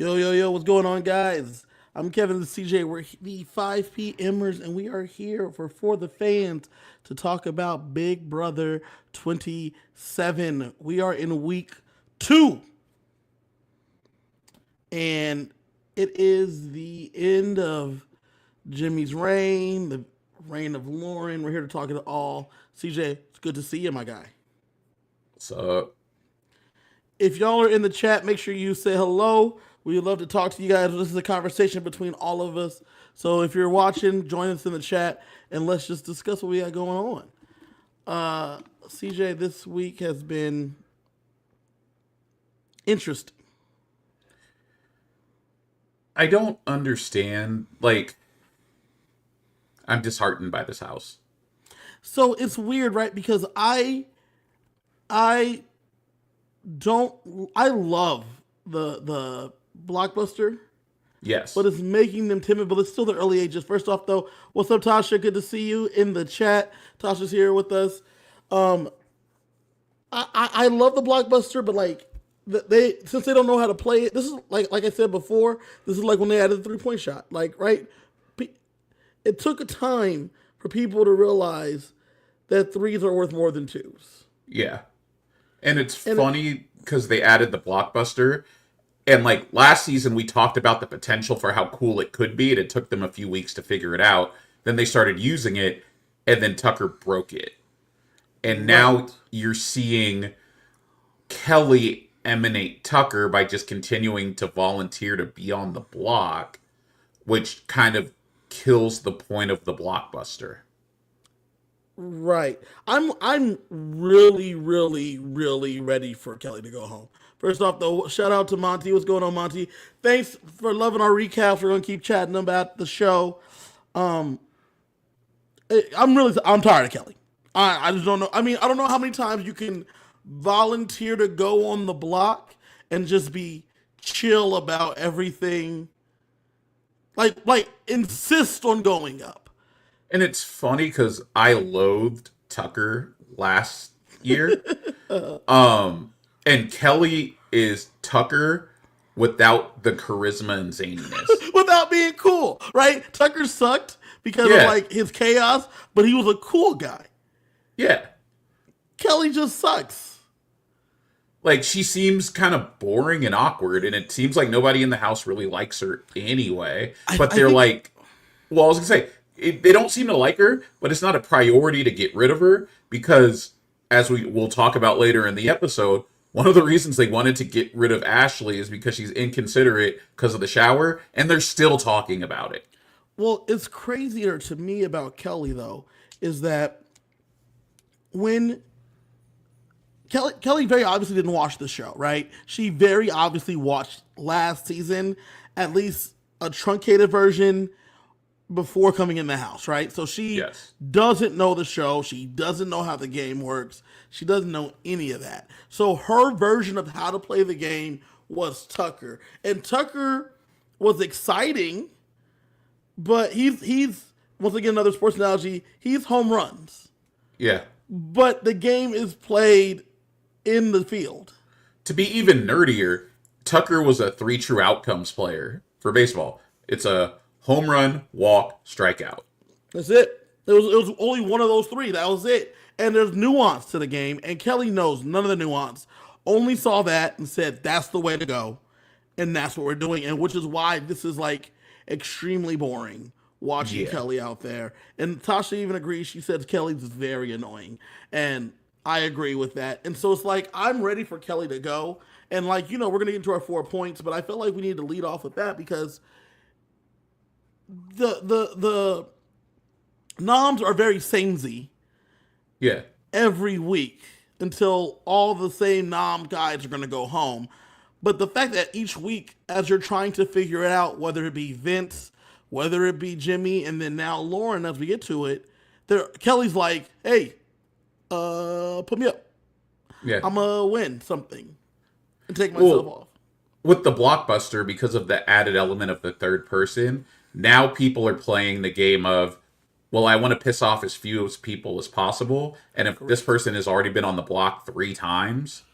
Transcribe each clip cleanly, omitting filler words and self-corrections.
Yo, yo, yo, what's going on, guys? I'm Kevin the CJ. We're the 5 PMers, and we are here for the fans to talk about Big Brother 27. We are in week 2, and it is the end of Jimmy's reign, the reign of Lauren. We're here to talk it all. CJ, it's good to see you, my guy. So If y'all are in the chat, make sure you say hello. We'd love to talk to you guys. This is a conversation between all of us. So if you're watching, join us in the chat and let's just discuss what we got going on. CJ, this week has been interesting. I don't understand. Like, I'm disheartened by this house. So it's weird, right? Because I don't I love the blockbuster, but Yes. it's making them timid. But it's still the early ages. First off, though, what's up, Tasha? Good to see you in the chat. Tasha's here with us. Um, I love the blockbuster, but like they since they don't know how to play it, this is like I said before. This is like when they added the 3 point shot. Like right, it took a time for people to realize that threes are worth more than twos. Yeah. And it's And it, funny because they added the blockbuster. And like last season, we talked about the potential for how cool it could be, and it took them a few weeks to figure it out. Then they started using it, and then Tucker broke it. And now right, you're seeing Kelly emanate Tucker by just continuing to volunteer to be on the block, which kind of kills the point of the blockbuster. right. I'm really, really, really ready for Kelly to go home. First off, though, shout out to Monty. What's going on, Monty? Thanks for loving our recaps. We're gonna keep chatting about the show. Um, I'm tired of Kelly. I just don't know. I mean, I don't know how many times you can volunteer to go on the block and just be chill about everything. Like insist on going up. And it's funny because I loathed Tucker last year. And Kelly is Tucker without the charisma and zaniness. Without being cool, right? Tucker sucked because of Yeah. like his chaos, but he was a cool guy. Yeah. Kelly just sucks. Like she seems kind of boring and awkward, and it seems like nobody in the house really likes her anyway. But I they're think like, well, I was gonna say they don't seem to like her, but it's not a priority to get rid of her because, as we will talk about later in the episode, one of the reasons they wanted to get rid of Ashley is because she's inconsiderate because of the shower, and they're still talking about it. well, it's crazier to me about Kelly though is that when Kelly very obviously didn't watch the show, right? She very obviously watched last season, at least a truncated version before coming in the house, right? So she Yes. doesn't know the show. She doesn't know how the game works. She doesn't know any of that. So her version of how to play the game was Tucker. And Tucker was exciting, but he's once again another sports analogy, he's home runs. Yeah. But the game is played in the field. To be even nerdier, Tucker was a three true outcomes player for baseball. It's a home run, walk, strikeout. That's it. It was only one of those three. That was it. And there's nuance to the game, and Kelly knows none of the nuance. Only saw that and said that's the way to go, and that's what we're doing. And which is why this is like extremely boring watching Yeah. Kelly out there. And Tasha even agrees. She says Kelly's very annoying, and I agree with that. And so it's like I'm ready for Kelly to go. And like we're gonna get into our 4 points, but I feel like we need to lead off with that because the noms are very samey Yeah. every week until all the same nom guys are going to go home. But the fact that each week, as you're trying to figure it out, whether it be Vince, whether it be Jimmy, and then now Lauren, as we get to it, Kelly's like, "Hey, put me up. Yeah. I'm gonna win something and take myself Well, off." with the blockbuster, because of the added element of the third person, now people are playing the game of, well, I want to piss off as few as people as possible. And if this Correct. person has already been on the block 3 times,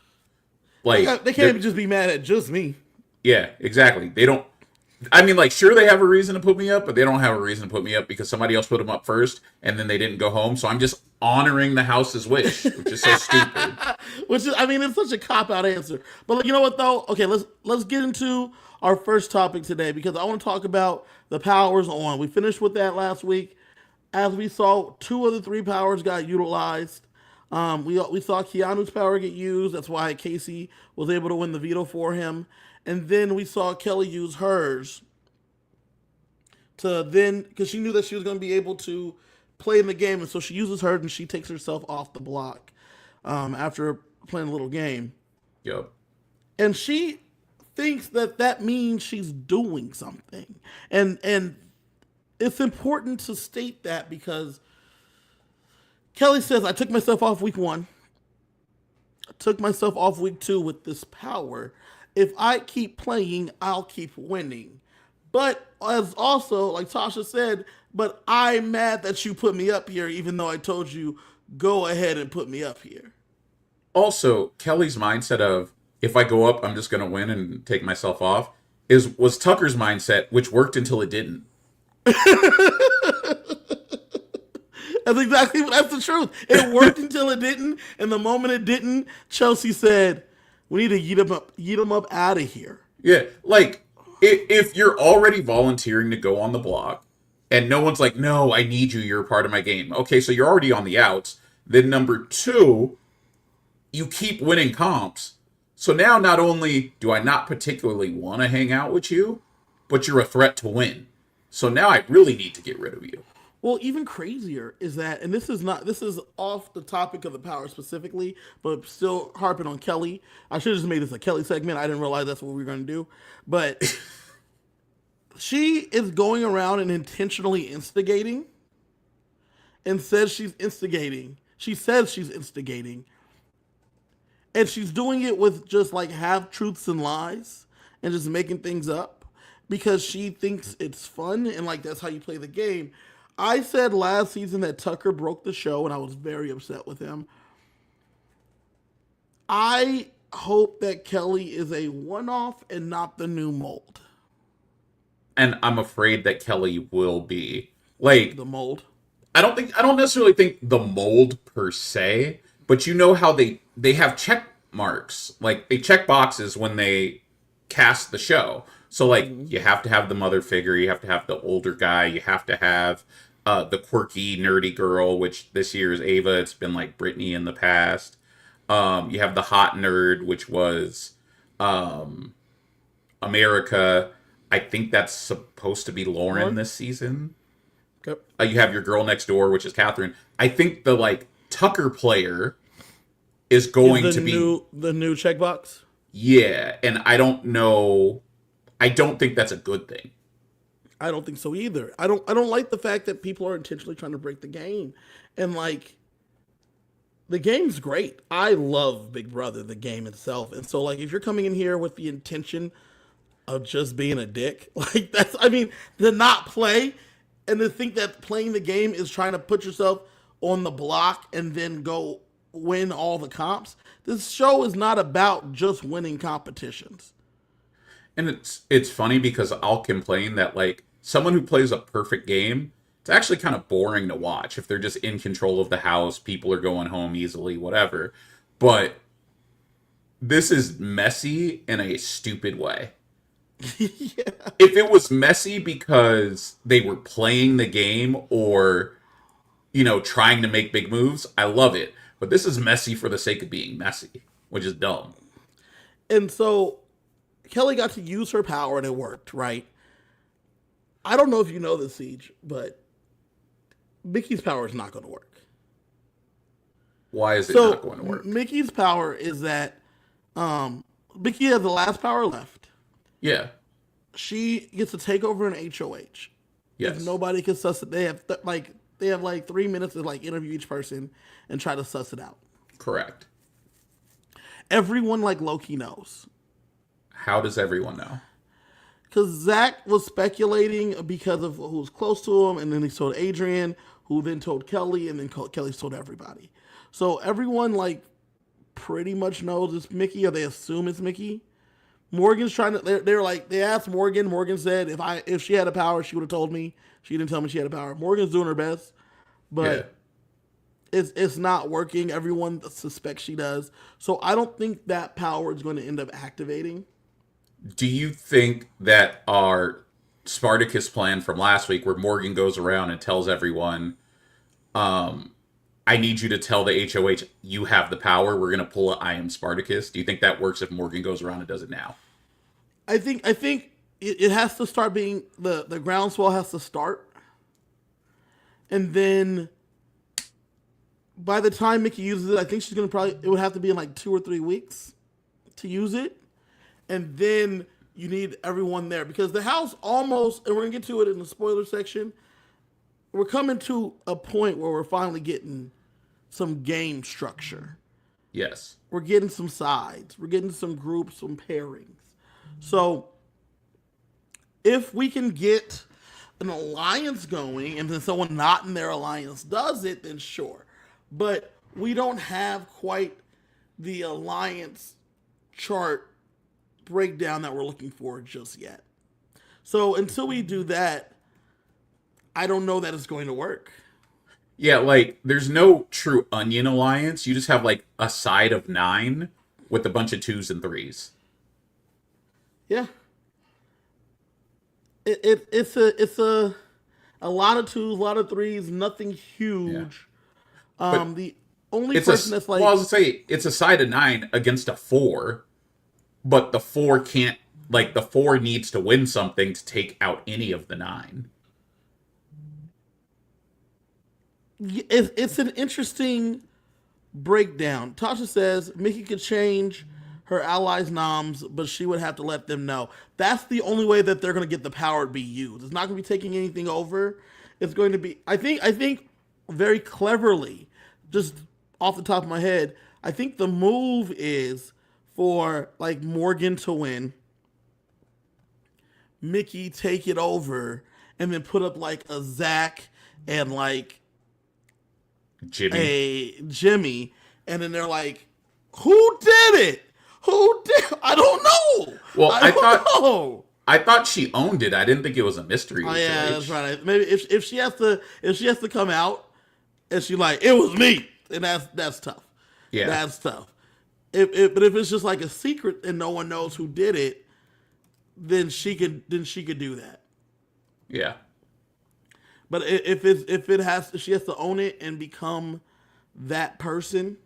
They like, got, they they're, can't just be mad at just me. Yeah, exactly. They don't. I mean, like, sure, they have a reason to put me up, but they don't have a reason to put me up because somebody else put them up first, and then they didn't go home. So I'm just honoring the house's wish, which is so stupid. Which is, I mean, it's such a cop out answer. But like, you know what though? Okay, let's get into our first topic today because I want to talk about the powers on. We finished with that last week. As we saw, two of the three powers got utilized. We saw Keanu's power get used. That's why Casey was able to win the veto for him. And then we saw Kelly use hers to then, because she knew that she was going to be able to play in the game. And so she uses hers and she takes herself off the block after playing a little game. Yep. And she thinks that that means she's doing something. And it's important to state that because Kelly says, I took myself off week 1. I took myself off week 2 with this power. If I keep playing, I'll keep winning. But as also, like Tasha said, but I'm mad that you put me up here, even though I told you, go ahead and put me up here. Also, Kelly's mindset of if I go up, I'm just going to win and take myself off was Tucker's mindset, which worked until it didn't. That's the truth. It worked until it didn't, and the moment it didn't, Chelsea said, "We need to yeet him up out of here." Yeah, like if you're already volunteering to go on the block, and no one's like, "No, I need you. You're a part of my game." Okay, so you're already on the outs. Then number 2, you keep winning comps. So now not only do I not particularly want to hang out with you, but you're a threat to win. So now I really need to get rid of you. Well, even crazier is that, and this is off the topic of the power specifically, but still harping on Kelly. I should have just made this a Kelly segment. I didn't realize that's what we were going to do. But she is going around and intentionally instigating and says she's instigating. She says she's instigating. And she's doing it with just like half truths and lies and just making things up because she thinks it's fun and like that's how you play the game. I said last season that Tucker broke the show, and I was very upset with him. I hope that Kelly is a one-off and not the new mold. And I'm afraid that Kelly will be. Like, The mold. I don't necessarily think the mold per se, but you know how they have check marks. Like they check boxes when they cast the show. So like you have to have the mother figure, you have to have the older guy, you have to have the quirky nerdy girl, which this year is Ava. It's been like Brittany in the past. You have the hot nerd, which was America. I think that's supposed to be Lauren this season. Yep. You have your girl next door, which is Catherine. I think the like Tucker player is going to be the new checkbox. Yeah, and I don't know. I don't think that's a good thing. I don't think so either. I don't like the fact that people are intentionally trying to break the game. And like the game's great. I love Big Brother, the game itself. And so like if you're coming in here with the intention of just being a dick, like to not play and to think that playing the game is trying to put yourself on the block and then go win all the comps. This show is not about just winning competitions. And it's funny because I'll complain that like someone who plays a perfect game, it's actually kind of boring to watch if they're just in control of the house, people are going home easily, whatever. But this is messy in a stupid way. Yeah. If it was messy because they were playing the game or trying to make big moves, I love it. But this is messy for the sake of being messy, which is dumb. And so Kelly got to use her power and it worked, right? I don't know if you know this, Siege, but Mickey's power is not going to work. Why is it not going to work? Mickey's power is that Mickey has the last power left. Yeah. She gets to take over an HOH. Yes. If nobody can suss it, they have like 3 minutes to like interview each person and try to suss it out. Correct. Everyone like Loki knows. How does everyone know? Because Zach was speculating because of who was close to him, and then he told Adrian, who then told Kelly, and then Kelly's told everybody. So everyone like pretty much knows it's Mickey, or they assume it's Mickey. Morgan's trying to. They're like they asked Morgan. Morgan said if she had a power, she would have told me. She didn't tell me she had a power. Morgan's doing her best, Yeah. but it's not working. Everyone suspects she does. So I don't think that power is going to end up activating. Do you think that our Spartacus plan from last week, where Morgan goes around and tells everyone, I need you to tell the HOH you have the power. We're gonna pull a I am Spartacus. Do you think that works if Morgan goes around and does it now? I think it has to start being the groundswell has to start, and then by the time Mickey uses it, I think she's gonna probably it would have to be in like 2 or 3 weeks to use it, and then you need everyone there because the house almost and we're gonna get to it in the spoiler section. We're coming to a point where we're finally getting some game structure. Yes. We're getting some sides. We're getting some groups, some pairings. So if we can get an alliance going and then someone not in their alliance does it, then sure. But we don't have quite the alliance chart breakdown that we're looking for just yet. So until we do that, I don't know that it's going to work. Yeah, like there's no true onion alliance. You just have like a side of 9 with a bunch of 2s and 3s. Yeah. It's a lot of 2s, a lot of 3s, nothing Yeah. huge. But The only it's person that's like well, I was gonna say it's a side of 9 against a 4, but the 4 can't like the 4 needs to win something to take out any of the 9. it's an interesting breakdown. Tasha says Mickey could change her allies' noms, but she would have to let them know. That's the only way that they're going to get the power to be used. It's not going to be taking anything over. It's going to be, I think, very cleverly, just off the top of my head. I think the move is for like Morgan to win, Mickey take it over, and then put up like a Zach and like Jimmy. a Jimmy, and then they're like, "Who did it? Who did? I don't know. Well, I thought know." I thought she owned it. I didn't think it was a mystery. Oh yeah, HOH. that's right. Maybe if she has to come out and she like it was me, and that's tough. Yeah. That's tough. But if it's just like a secret and no one knows who did it, then she could do that. Yeah. But if she has to own it and become that person,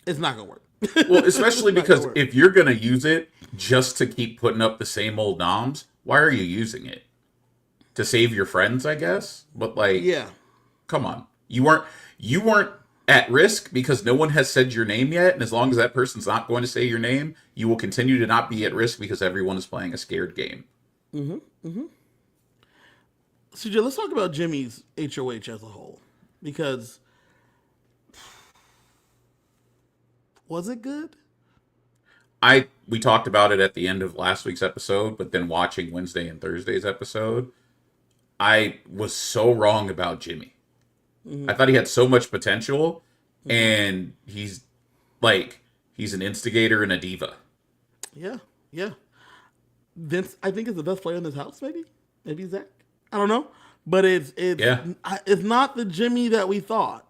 it's not gonna work. Well, especially It's not gonna because work. if you're gonna use it just to keep putting up the same old noms, why are you using it? To save your friends, I guess? But like Yeah. come on. You weren't at risk because no one has said your name yet, and as long as that person's not going to say your name, you will continue to not be at risk because everyone is playing a scared game. CJ, let's talk about Jimmy's HOH as a whole. Because was it good? We talked about it at the end of last week's episode, but then watching Wednesday and Thursday's episode, I was so wrong about Jimmy. I thought he had so much potential, and he's an instigator and a diva. Yeah, yeah. Vince, I think, is the best player in this house. Maybe Zach. I don't know, but Yeah. it's not the Jimmy that we thought.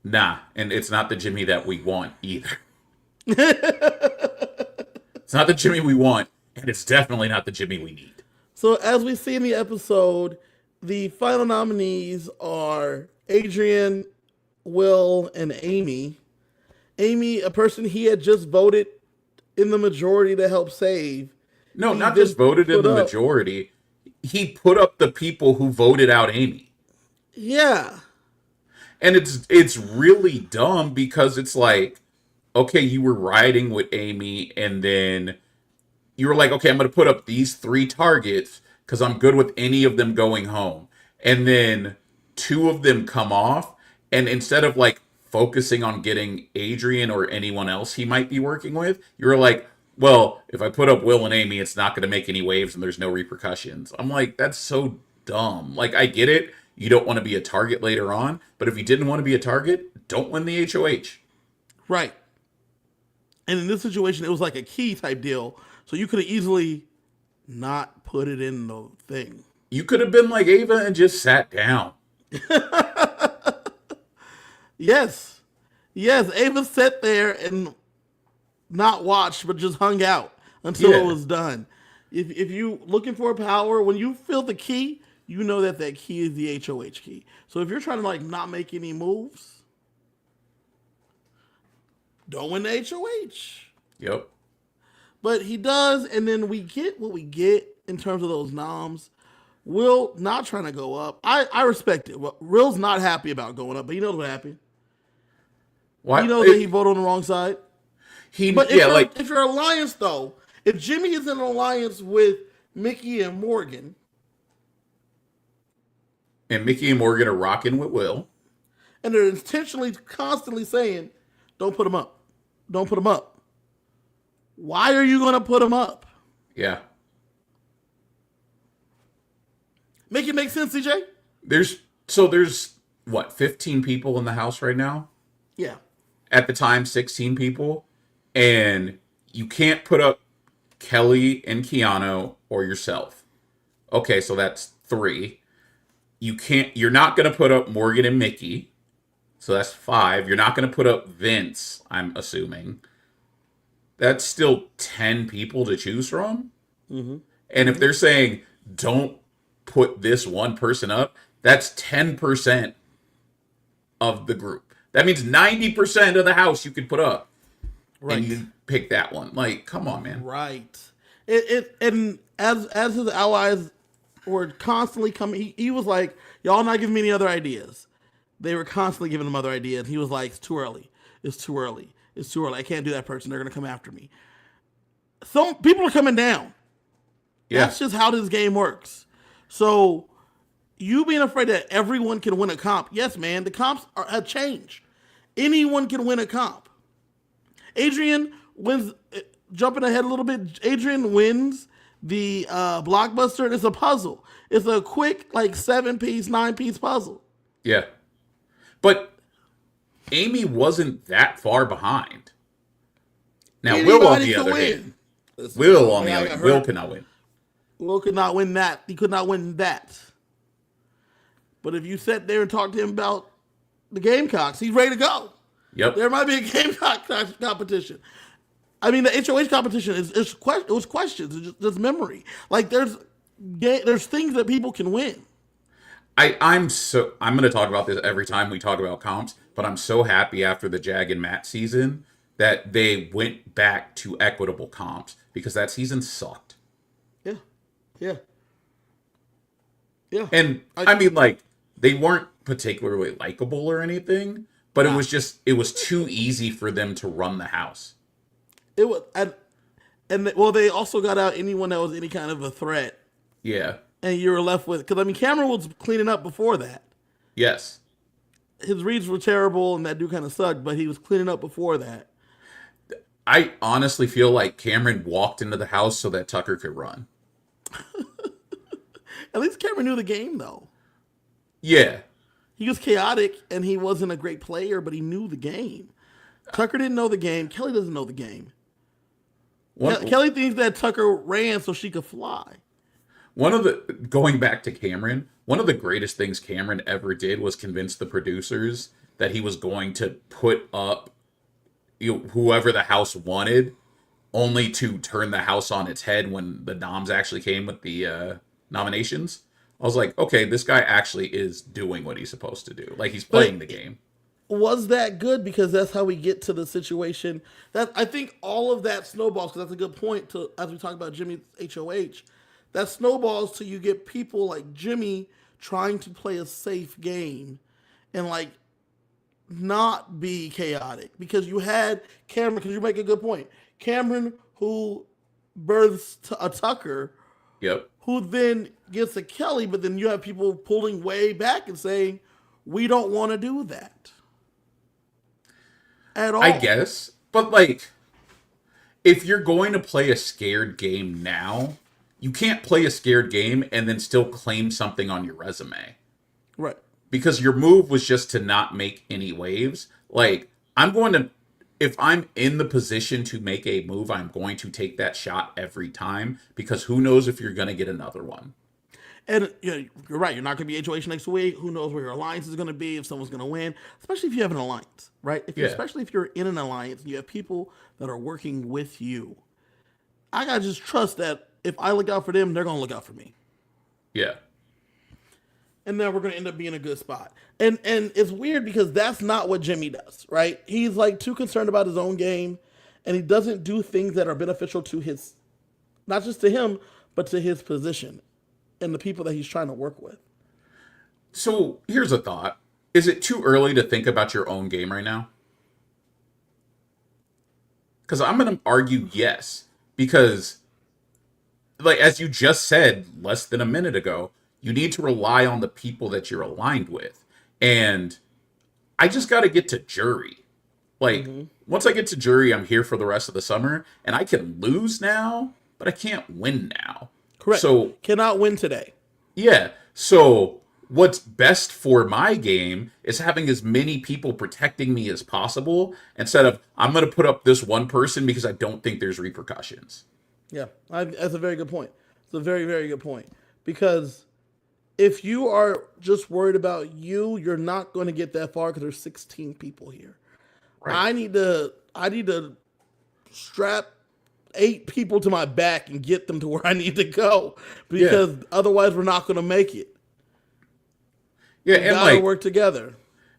Nah, and it's not the Jimmy that we want either. It's not the Jimmy we want, and it's definitely not the Jimmy we need. So as we see in the episode, the final nominees are Adrian, Will, and Amy. Amy, a person he had just voted in the majority to help save. No, He not then just voted in put the up- majority. He put up the people who voted out Amy. Yeah. And it's really dumb because it's like, okay, you were riding with Amy, and then you were like, okay, I'm going to put up these 3 targets because I'm good with any of them going home. And then 2 of them come off, and instead of like focusing on getting Adrian or anyone else he might be working with, you were like, well, if I put up Will and Amy, it's not going to make any waves and there's no repercussions. I'm like, that's so dumb. Like, I get it. You don't want to be a target later on, but if you didn't want to be a target, don't win the HOH. Right. And in this situation, it was like a key type deal, so you could have easily not put it in the thing. You could have been like Ava and just sat down. Yes, yes. Ava sat there and not watched, but just hung out until it Yeah. was done. If you looking for a power, when you feel the key, you know that that key is the HOH key. So if you're trying to like not make any moves, don't win the HOH. Yep. But he does, and then we get what we get in terms of those noms. Will not trying to go up. I respect it. Well, Will's not happy about going up, but he knows what happened. Why? He knows that he voted on the wrong side. He But yeah, like if your alliance though, if Jimmy is in an alliance with Mickey and Morgan, and Mickey and Morgan are rocking with Will. and they're intentionally constantly saying, "Don't put him up, don't put him up." Why are you going to put him up? Yeah. Make it make sense, CJ? There's what, 15 people in the house right now? Yeah. At the time, 16 people. And you can't put up Kelly and Keanu or yourself. Okay, so that's 3. You're not gonna put up Morgan and Mickey. So that's 5. You're not gonna put up Vince, I'm assuming. That's still 10 people to choose from. Mm-hmm. And if they're saying don't put this one person up, that's 10% of the group. That means 90% of the house you could put up. Right. And you pick that one. Like, come on, man. Right. And as his allies were constantly coming, he was like, "Y'all not giving me any other ideas." They were constantly giving him other ideas. He was like, "It's too early. It's too early. It's too early. I can't do that person. They're gonna come after me." Some people are coming down. Yeah. That's just how this game works. So you being afraid that everyone can win a comp, yes, man, the have changed. Anyone can win a comp. Adrian wins, jumping ahead a little bit, Adrian wins the blockbuster, and it's a puzzle. It's a quick, like 7-piece, 9-piece puzzle. Yeah. But Amy wasn't that far behind. Now, Will on Anybody the can other win. hand. Listen, Will on the I other got hand. hurt. Will cannot win. Will could not win that. He could not win that. But if you sat there and talked to him about the Gamecocks, he's ready to go. Yep. There might be a Gamecock competition. I mean, the HOH competition it was questions, it's just memory. Like there's things that people can win. I'm going to talk about this every time we talk about comps, but I'm so happy after the Jag and Matt season that they went back to equitable comps because that season sucked. Yeah, yeah, yeah. And I mean, like, they weren't particularly likable or anything, but it was too easy for them to run the house. It was, well, they also got out anyone that was any kind of a threat, Yeah. and you were left with, because I mean, Cameron was cleaning up before that. Yes. His reads were terrible, and that dude kind of sucked, but he was cleaning up before that. I honestly feel like Cameron walked into the house so that Tucker could run. At least Cameron knew the game, though. Yeah. He was chaotic, and he wasn't a great player, but he knew the game. Tucker didn't know the game. Kelly doesn't know the game. Kelly thinks that Tucker ran so she could fly. Going back to Cameron, one of the greatest things Cameron ever did was convince the producers that he was going to put up whoever the house wanted, only to turn the house on its head when the noms actually came with the nominations. I was like, okay, this guy actually is doing what he's supposed to do. Like, he's playing the game. Was that good? Because that's how we get to the situation. That I think all of that snowballs, because that's a good point to as we talk about Jimmy's HOH. That snowballs till you get people like Jimmy trying to play a safe game and like not be chaotic. Because you had Cameron, because you make a good point. Cameron, who births a Tucker, Yep. who then gets a Kelly, but then you have people pulling way back and saying, we don't want to do that at all. I guess. But, like, if you're going to play a scared game now, you can't play a scared game and then still claim something on your resume. Right. Because your move was just to not make any waves. Like, I'm going to if I'm in the position to make a move, I'm going to take that shot every time because who knows if you're going to get another one. And you're right. You're not going to be HOH next week. Who knows where your alliance is going to be, if someone's going to win, especially if you have an alliance, right? Yeah. Especially if you're in an alliance and you have people that are working with you. I got to just trust that if I look out for them, they're going to look out for me. Yeah. And then we're going to end up being in a good spot. And it's weird because that's not what Jimmy does, right? He's like too concerned about his own game, and he doesn't do things that are beneficial to his, not just to him, but to his position and the people that he's trying to work with. So here's a thought. Is it too early to think about your own game right now? Because I'm going to argue yes. Because, like, as you just said less than a minute ago, you need to rely on the people that you're aligned with. And I just got to get to jury. Like, once I get to jury, I'm here for the rest of the summer. And I can lose now, but I can't win now. Correct. So, Cannot win today. yeah. So, what's best for my game is having as many people protecting me as possible instead of I'm going to put up this one person because I don't think there's repercussions. Yeah, that's a very good point. It's a very, very good point. Because if you are just worried about you, you're not going to get that far because there's 16 people here. Right. I need to strap 8 people to my back and get them to where I need to go because otherwise we're not going to make it. Yeah, We and gotta like work together.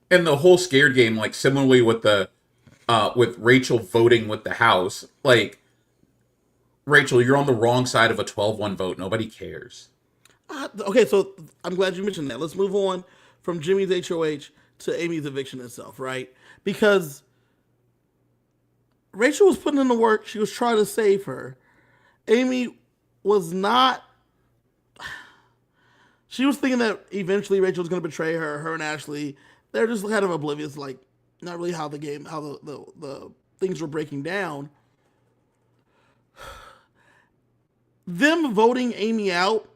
and the whole scared game, like similarly with the with Rachel voting with the house, like Rachel, you're on the wrong side of a 12-1 vote. Nobody cares. Okay, so I'm glad you mentioned that. Let's move on from Jimmy's HOH to Amy's eviction itself, right? Because Rachel was putting in the work. She was trying to save her. Amy was not. She was thinking that eventually Rachel was going to betray her. Her and Ashley, they're just kind of oblivious, like not really how the game, how the things were breaking down. Them voting Amy out,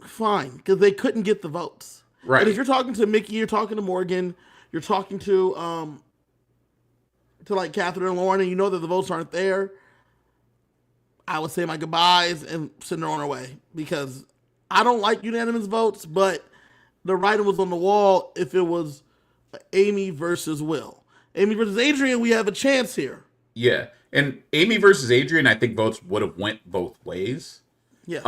fine, because they couldn't get the votes. Right. And if you're talking to Mickey, you're talking to Morgan, you're talking to like Catherine and Lauren, and you know that the votes aren't there, I would say my goodbyes and send her on her way because I don't like unanimous votes, but the writing was on the wall if it was Amy versus Will. Amy versus Adrian, we have a chance here. Yeah. And Amy versus Adrian, I think votes would have went both ways. Yeah.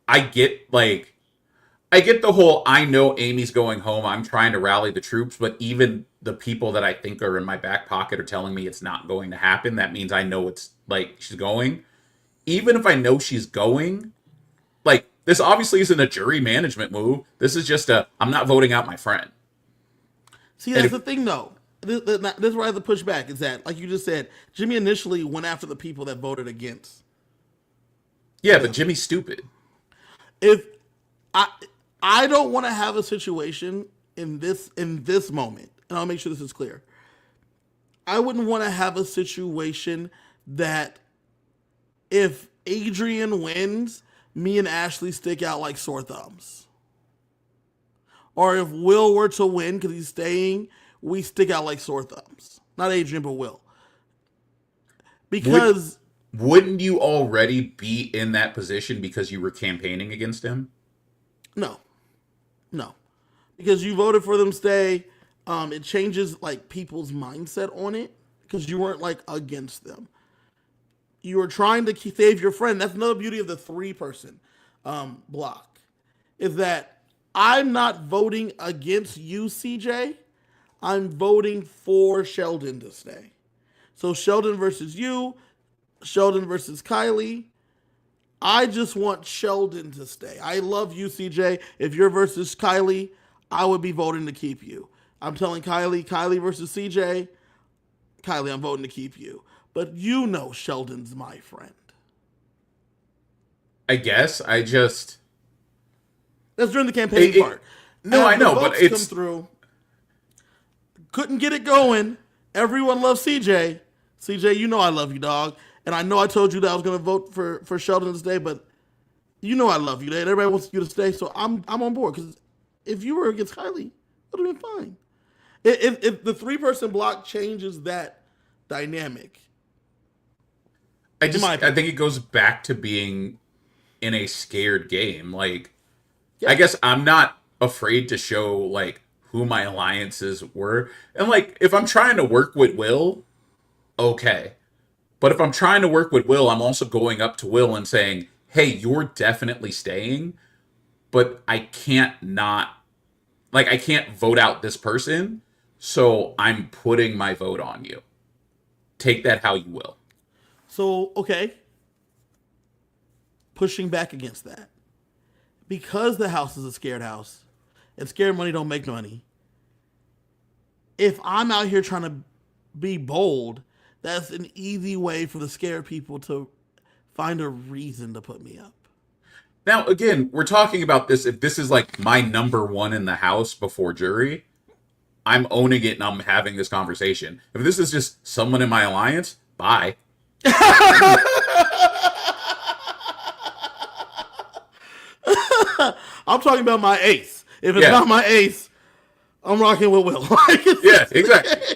I get the whole I know Amy's going home, I'm trying to rally the troops, but even the people that I think are in my back pocket are telling me it's not going to happen. That means I know it's like she's going. Even if I know she's going, like this obviously isn't a jury management move. This is just I'm not voting out my friend. See, that's the thing, though. This is where I have to push back. Is that, like you just said, Jimmy initially went after the people that voted against. Yeah, but Jimmy's stupid. If I don't want to have a situation in this moment, and I'll make sure this is clear. I wouldn't want to have a situation that if Adrian wins, me and Ashley stick out like sore thumbs. Or if Will were to win because he's staying, we stick out like sore thumbs. Not Adrian, but Will. Because wouldn't you already be in that position because you were campaigning against him? No. Because you voted for them to stay. It changes like people's mindset on it because you weren't like against them. You were trying to save your friend. That's another beauty of the 3-person block. Is that I'm not voting against you, CJ. I'm voting for Sheldon to stay. So Sheldon versus you, Sheldon versus Kylie. I just want Sheldon to stay. I love you, CJ. If you're versus Kylie, I would be voting to keep you. I'm telling Kylie versus CJ. Kylie, I'm voting to keep you. But you know Sheldon's my friend. I guess. That's during the campaign part. No, As I know, the but votes it's come through. Couldn't get it going. Everyone loves CJ. CJ, you know I love you, dog. And I know I told you that I was going to vote for Sheldon to stay, but you know I love you, and everybody wants you to stay, so I'm on board. Because if you were against Kylie, it would have been fine. If the 3-person block changes that dynamic, in my I opinion. think it goes back to being in a scared game. Like, I Yeah. guess I'm not afraid to show like who my alliances were. And like if I'm trying to work with Will, okay. But if I'm trying to work with Will, I'm also going up to Will and saying, "Hey, you're definitely staying, but I can't not like I can't vote out this person, so I'm putting my vote on you. Take that how you will." So okay, pushing back against that because the house is a scared house, and scared money don't make money. If I'm out here trying to be bold, that's an easy way for the scared people to find a reason to put me up. Now, again, we're talking about this if this is like my number one in the house before jury, I'm owning it and I'm having this conversation. If this is just someone in my alliance, bye. I'm talking about my ace. If it's Yeah. not my ace, I'm rocking with Will. Yeah, exactly.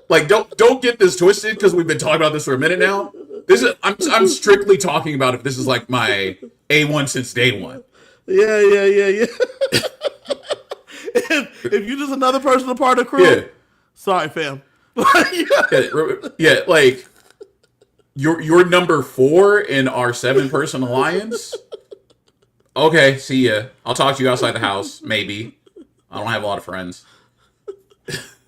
Like don't get this twisted because we've been talking about this for a minute now. This is I'm strictly talking about if this is like my A1 since day one. Yeah. If you're just another person a part of the crew, Yeah. sorry, fam. Yeah, like you're number 4 in our 7-person alliance. Okay, see ya. I'll talk to you outside the house, maybe. I don't have a lot of friends.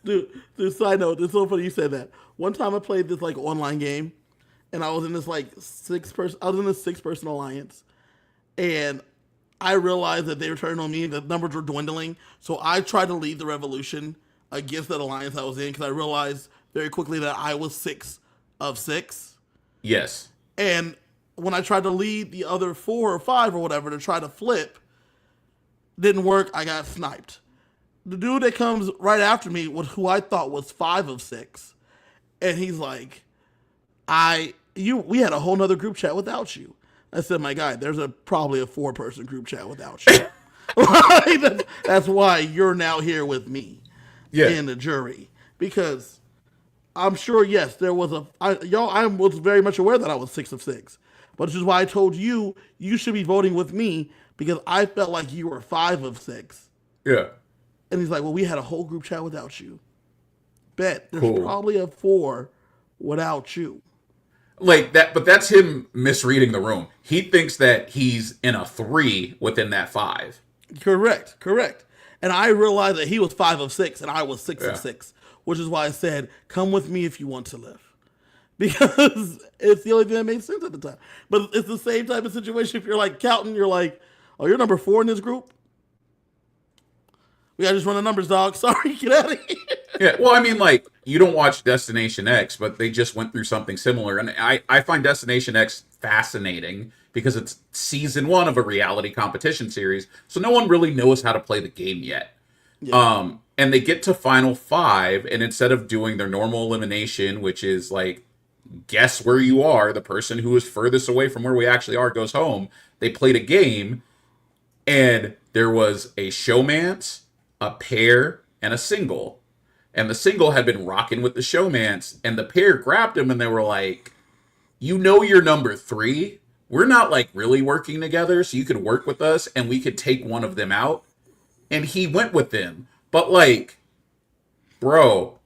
Dude, side note, it's so funny you said that. One time I played this like online game, and I was in this like 6-person. I was in this 6-person alliance, and I realized that they were turning on me. The numbers were dwindling, so I tried to lead the revolution against that alliance I was in because I realized very quickly that I was 6 of 6, Yes. and when I tried to lead the other 4 or 5 or whatever to try to flip, didn't work. I got sniped. The dude that comes right after me was who I thought was 5 of 6, and he's like, we had a whole nother group chat without you. I said, my guy, there's probably a 4-person group chat without you. That's why you're now here with me Yeah. in the jury, because I'm sure, yes, there was I was very much aware that I was 6 of 6, but this is why I told you should be voting with me because I felt like you were 5 of 6. Yeah. And he's like, well, we had a whole group chat without you. Bet there's Cool. probably a 4 without you. Like that, but that's him misreading the room. He thinks that he's in a 3 within that 5. Correct. And I realized that he was 5 of 6 and I was 6 Yeah. of 6, which is why I said, come with me if you want to live. Because it's the only thing that made sense at the time. But it's the same type of situation if you're like counting, you're like, oh, you're number 4 in this group? We gotta just run the numbers, dog. Sorry, get out of here. Yeah, well, I mean, like, you don't watch Destination X, but they just went through something similar. And I find Destination X fascinating because it's season 1 of a reality competition series. So no one really knows how to play the game yet. Yeah. And they get to Final 5, and instead of doing their normal elimination, which is like, guess where you are, the person who is furthest away from where we actually are goes home, they played a game, and there was a showmance, a pair, and a single. And the single had been rocking with the showmance, and the pair grabbed him and they were like, you know you're number 3. We're not like really working together, so you could work with us and we could take one of them out. And he went with them. But like, bro,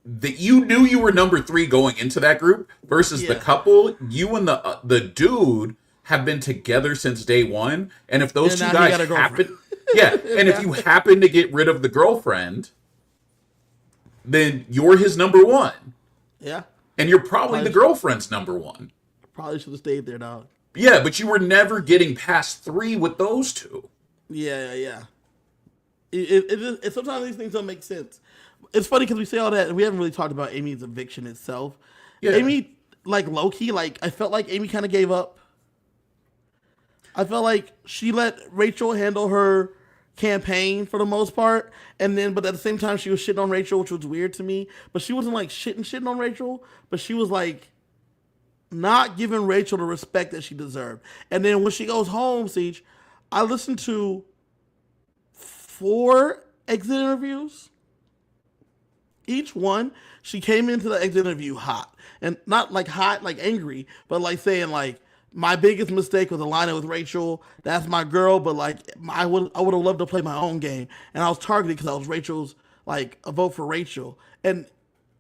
that you knew you were number 3 going into that group versus the Yeah. couple, you and the dude have been together since day 1. And if those And two now he guys got a girlfriend. happen, yeah, and if you happen to get rid of the girlfriend, then you're his number 1. Yeah. And you're probably the girlfriend's number 1. Probably should have stayed there, dog. Yeah, but you were never getting past 3 with those two. Yeah. It sometimes these things don't make sense. It's funny because we say all that, and we haven't really talked about Amy's eviction itself. Yeah. Amy, like low key, like I felt like Amy kind of gave up. I felt like she let Rachel handle her campaign for the most part, and then but at the same time she was shitting on Rachel, which was weird to me. But she wasn't like shitting on Rachel, but she was like not giving Rachel the respect that she deserved. And then when she goes home, Siege, I listened to 4 exit interviews, each one, she came into the exit interview hot. And not like hot, like angry, but like saying like, my biggest mistake was aligning with Rachel. That's my girl, but like I would have loved to play my own game. And I was targeted because I was Rachel's, like a vote for Rachel. And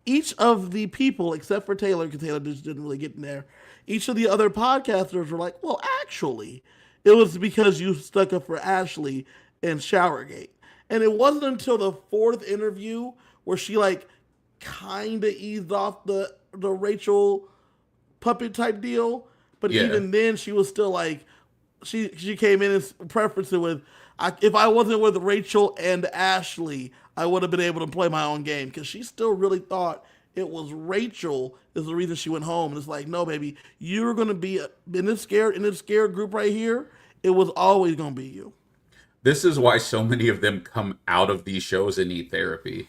each of the people, except for Taylor, because Taylor just didn't really get in there, each of the other podcasters were like, well, actually, it was because you stuck up for Ashley in Showergate. And it wasn't until the fourth interview where she like kind of eased off the Rachel puppet type deal. But Yeah. even then, she was still like, she came in and prefaced it with, if I wasn't with Rachel and Ashley, I would have been able to play my own game, because she still really thought it was Rachel is the reason she went home. And it's like, no, baby, you're gonna be in this scared group right here. It was always gonna be you. This is why so many of them come out of these shows and need therapy,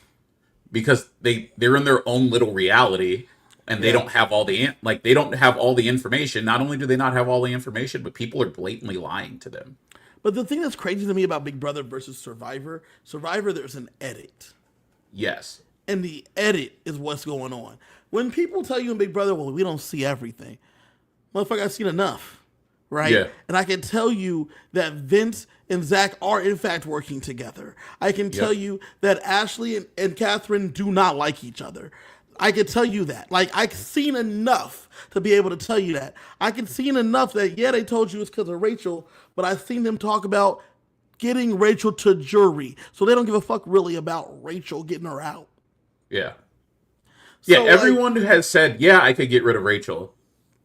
because they're in their own little reality, and they don't have all they don't have all the information. Not only do they not have all the information, but people are blatantly lying to them. But the thing that's crazy to me about Big Brother versus Survivor, there's an edit. Yes. And the edit is what's going on. When people tell you in Big Brother, well, we don't see everything. Motherfucker, I've seen enough, right? Yeah. And I can tell you that Vince and Zach are in fact working together. I can tell you that Ashley and Catherine do not like each other. I can tell you that. Like, I've seen enough to be able to tell you that. I can seen enough that, yeah, they told you it's because of Rachel, but I've seen them talk about getting Rachel to jury. So they don't give a fuck really about Rachel getting her out. Yeah. Yeah, So, everyone has said, yeah, I could get rid of Rachel,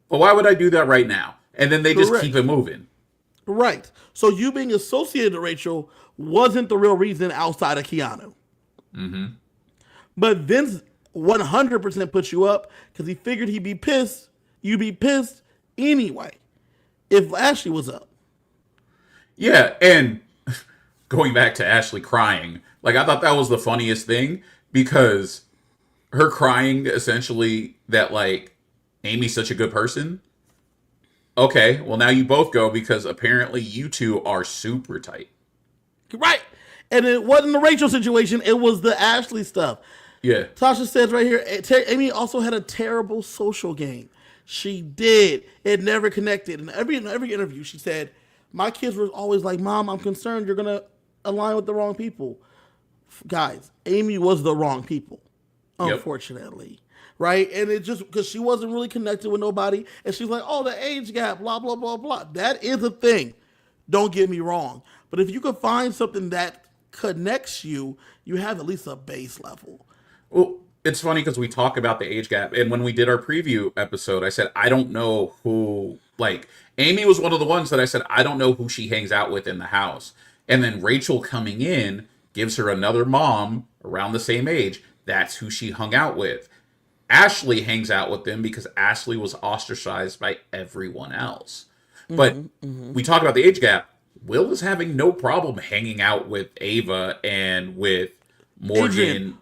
but why would I do that right now? And then they just Correct. keep it moving. Right. So you being associated to Rachel wasn't the real reason outside of Keanu. Mm-hmm. But Vince 100% put you up because he figured he'd be pissed. You'd be pissed anyway if Ashley was up. Yeah, and going back to Ashley crying, like, I thought that was the funniest thing, because her crying essentially that, like, Amy's such a good person. Okay, well, now you both go because apparently you two are super tight. Right. And it wasn't the Rachel situation. It was the Ashley stuff. Yeah. Tasha says right here, Amy also had a terrible social game. She did. It never connected. In every interview, she said, my kids were always like, Mom, I'm concerned you're going to align with the wrong people. Guys, Amy was the wrong people, unfortunately. Right? And it just, because she wasn't really connected with nobody. And she's like, oh, the age gap, blah, blah, blah, blah. That is a thing. Don't get me wrong. But if you could find something that connects you, you have at least a base level. Well, it's funny because we talk about the age gap, and when we did our preview episode, I said, I don't know who, like, Amy was one of the ones that I said, I don't know who she hangs out with in the house. And then Rachel coming in gives her another mom around the same age. That's who she hung out with. Ashley hangs out with them because Ashley was ostracized by everyone else. But we talk about the age gap. Will is having no problem hanging out with Ava and with Morgan.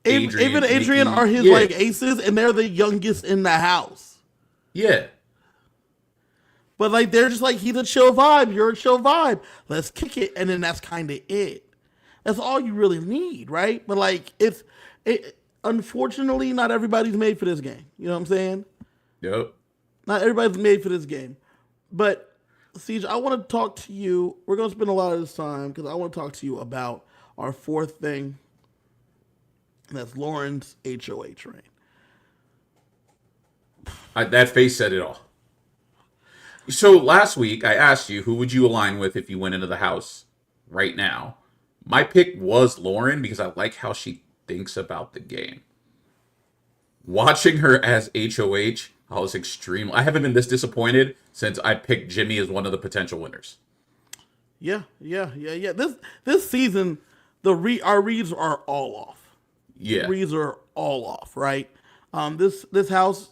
Ava and Adrian Nikki. are his like aces, and they're the youngest in the house. Yeah. But like they're just like, he's a chill vibe, you're a chill vibe. Let's kick it, and then that's kind of it. That's all you really need, right? But like unfortunately, not everybody's made for this game. You know what I'm saying? Yep. Not everybody's made for this game. But Siege, I want to talk to you. We're gonna spend a lot of this time because I want to talk to you about our fourth thing. And that's Lauren's HOA train. That face said it all. So last week, I asked you, who would you align with if you went into the house right now? My pick was Lauren because I like how she thinks about the game. Watching her as HOH, I was extremely... I haven't been this disappointed since I picked Jimmy as one of the potential winners. Yeah. This season, our reads are all off. Yeah. Reads are all off, right? This house,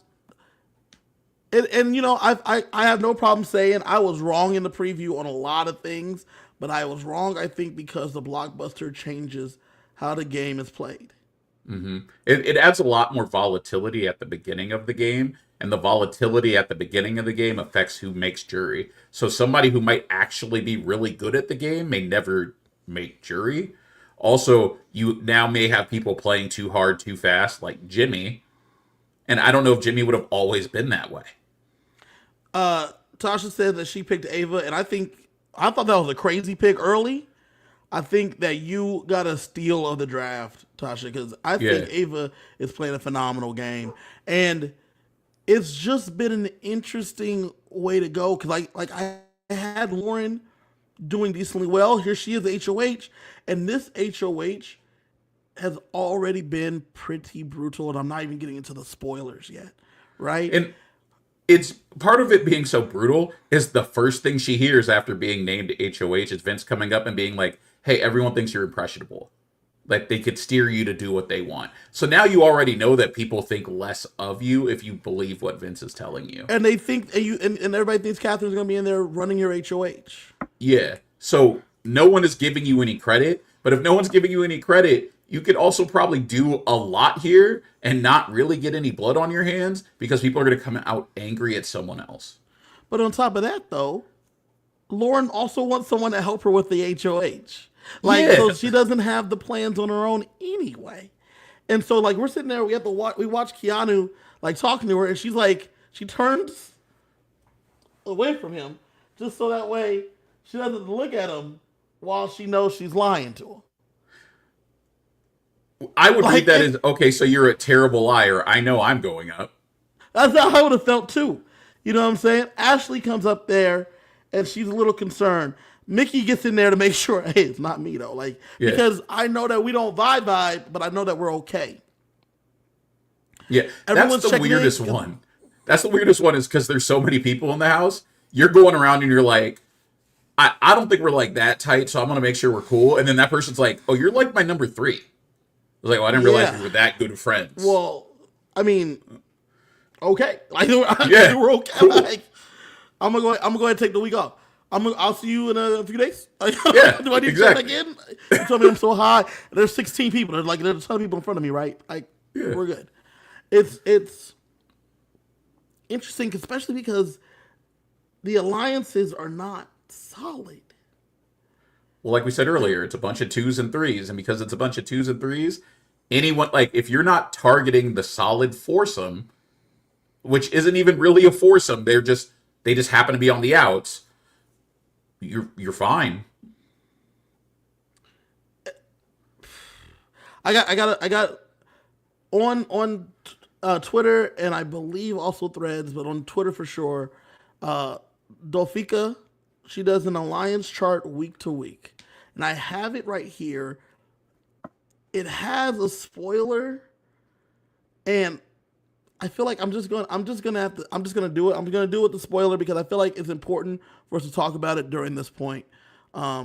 and you know, I have no problem saying I was wrong in the preview on a lot of things, but I was wrong, I think, because the blockbuster changes how the game is played. Mm-hmm. It adds a lot more volatility at the beginning of the game, and the volatility at the beginning of the game affects who makes jury. So somebody who might actually be really good at the game may never make jury. Also, you now may have people playing too hard, too fast, like Jimmy. And I don't know if Jimmy would have always been that way. Tasha said that she picked Ava, and I thought that was a crazy pick early. I think that you got a steal of the draft, Tasha, because I Yeah. think Ava is playing a phenomenal game, and it's just been an interesting way to go. Because I had Lauren doing decently well. Here she is, HOH, and this HOH has already been pretty brutal, and I'm not even getting into the spoilers yet, right? And it's part of it being so brutal is the first thing she hears after being named HOH is Vince coming up and being like, hey, everyone thinks you're impressionable. Like they could steer you to do what they want. So now you already know that people think less of you if you believe what Vince is telling you. And they think and everybody thinks Catherine's gonna be in there running your HOH. Yeah. So no one is giving you any credit. But if no one's giving you any credit, you could also probably do a lot here and not really get any blood on your hands because people are going to come out angry at someone else. But on top of that, though, Lauren also wants someone to help her with the HOH. So Yeah. she doesn't have the plans on her own anyway. And so, we're sitting there, we watch Keanu, talking to her, and she's like, she turns away from him just so that way she doesn't look at him while she knows she's lying to him. I would read that It, as okay, so you're a terrible liar. I know I'm going up. that's how I would have felt too. You know what I'm saying? Ashley comes up there and she's a little concerned. Mickey gets in there to make sure, hey, it's not me though. Yeah. Because I know that we don't vibe, but I know that we're okay. Yeah. Everyone's That's the checking weirdest in. one. That's the weirdest one is because there's so many people in the house. You're going around and you're like, I don't think we're like that tight, so I'm gonna make sure we're cool. And then that person's like, oh, you're like my number 3. I was like, well, I didn't realize Yeah. we were that good of friends. Well, I mean, okay. Yeah, We're okay. cool. I'm gonna go ahead and take the week off. I'll see you in a few days. Yeah, Do I need exactly. to check back in? You told me I'm so high. There's 16 people. There's a ton of people in front of me, right? Yeah. We're good. It's interesting, especially because the alliances are not solid. Well, like we said earlier, it's a bunch of 2s and 3s, and because it's a bunch of 2s and 3s, anyone like if you're not targeting the solid foursome, which isn't even really a foursome, they just happen to be on the outs. You're fine. I got on Twitter and I believe also Threads, but on Twitter for sure. Dolfika, she does an alliance chart week to week, and I have it right here. It has a spoiler, and I feel like I'm just gonna do it. I'm gonna do it with the spoiler because I feel like it's important for us to talk about it during this point. I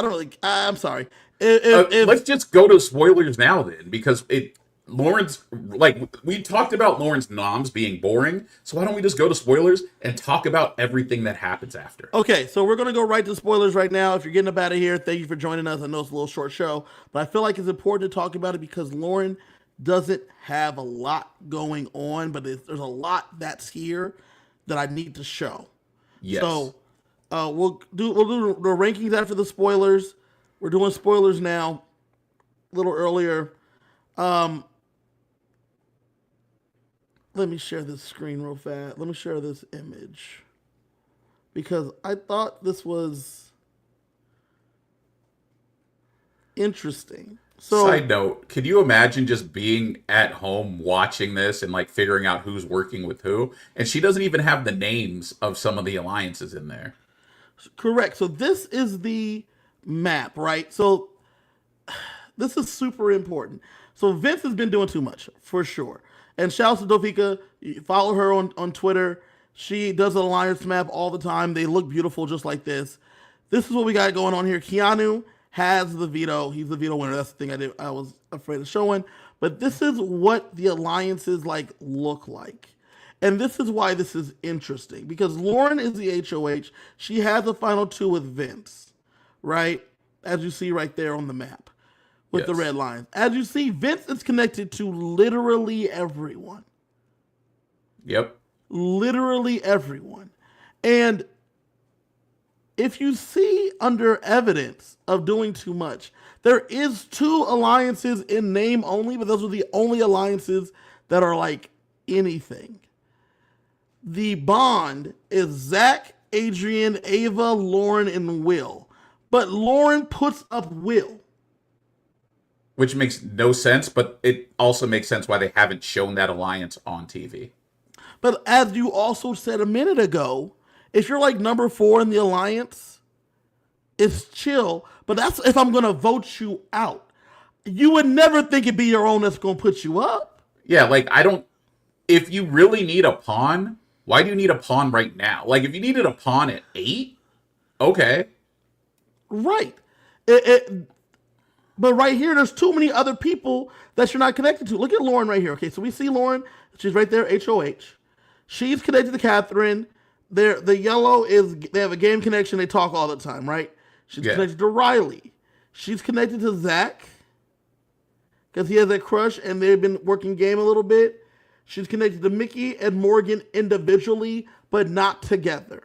don't really. I'm sorry. Let's just go to spoilers now then, because Lauren's like we talked about Lauren's noms being boring, so why don't we just go to spoilers and talk about everything that happens after? Okay, so we're gonna go right to spoilers right now. If you're getting up out of here, thank you for joining us. I know it's a little short show, but I feel like it's important to talk about it because Lauren doesn't have a lot going on, but there's a lot that's here that I need to show. Yes. So we'll do the rankings after the spoilers. We're doing spoilers now, a little earlier. Let me share this screen real fast. Let me share this image because I thought this was interesting. So, Side note, could you imagine just being at home watching this and like figuring out who's working with who? And she doesn't even have the names of some of the alliances in there. correct. So this is the map, right? So this is super important. So Vince has been doing too much for sure. And shouts to Dofika. You follow her on Twitter. She does an alliance map all the time. They look beautiful just like this. This is what we got going on here. Keanu has the veto. He's the veto winner. That's the thing I was afraid of showing. But this is what the alliances look like. And this is why this is interesting. Because Lauren is the HOH. She has the final 2 with Vince. Right? As you see right there on the map. With the Yes. red lines. As you see, Vince is connected to literally everyone. Yep. Literally everyone. And if you see under evidence of doing too much, there is 2 alliances in name only, but those are the only alliances that are like anything. The bond is Zach, Adrian, Ava, Lauren, and Will. But Lauren puts up Will. Which makes no sense, but it also makes sense why they haven't shown that alliance on TV. But as you also said a minute ago, if you're like number 4 in the alliance, it's chill. But that's if I'm going to vote you out. You would never think it'd be your own that's going to put you up. Yeah, like, I don't... If you really need a pawn, why do you need a pawn right now? Like, if you needed a pawn at 8, okay. Right. But right here, there's too many other people that you're not connected to. Look at Lauren right here. Okay, so we see Lauren. She's right there, HOH. She's connected to Catherine. The yellow is, they have a game connection. They talk all the time, right? She's connected to Riley. She's connected to Zach because he has that crush and they've been working game a little bit. She's connected to Mickey and Morgan individually, but not together.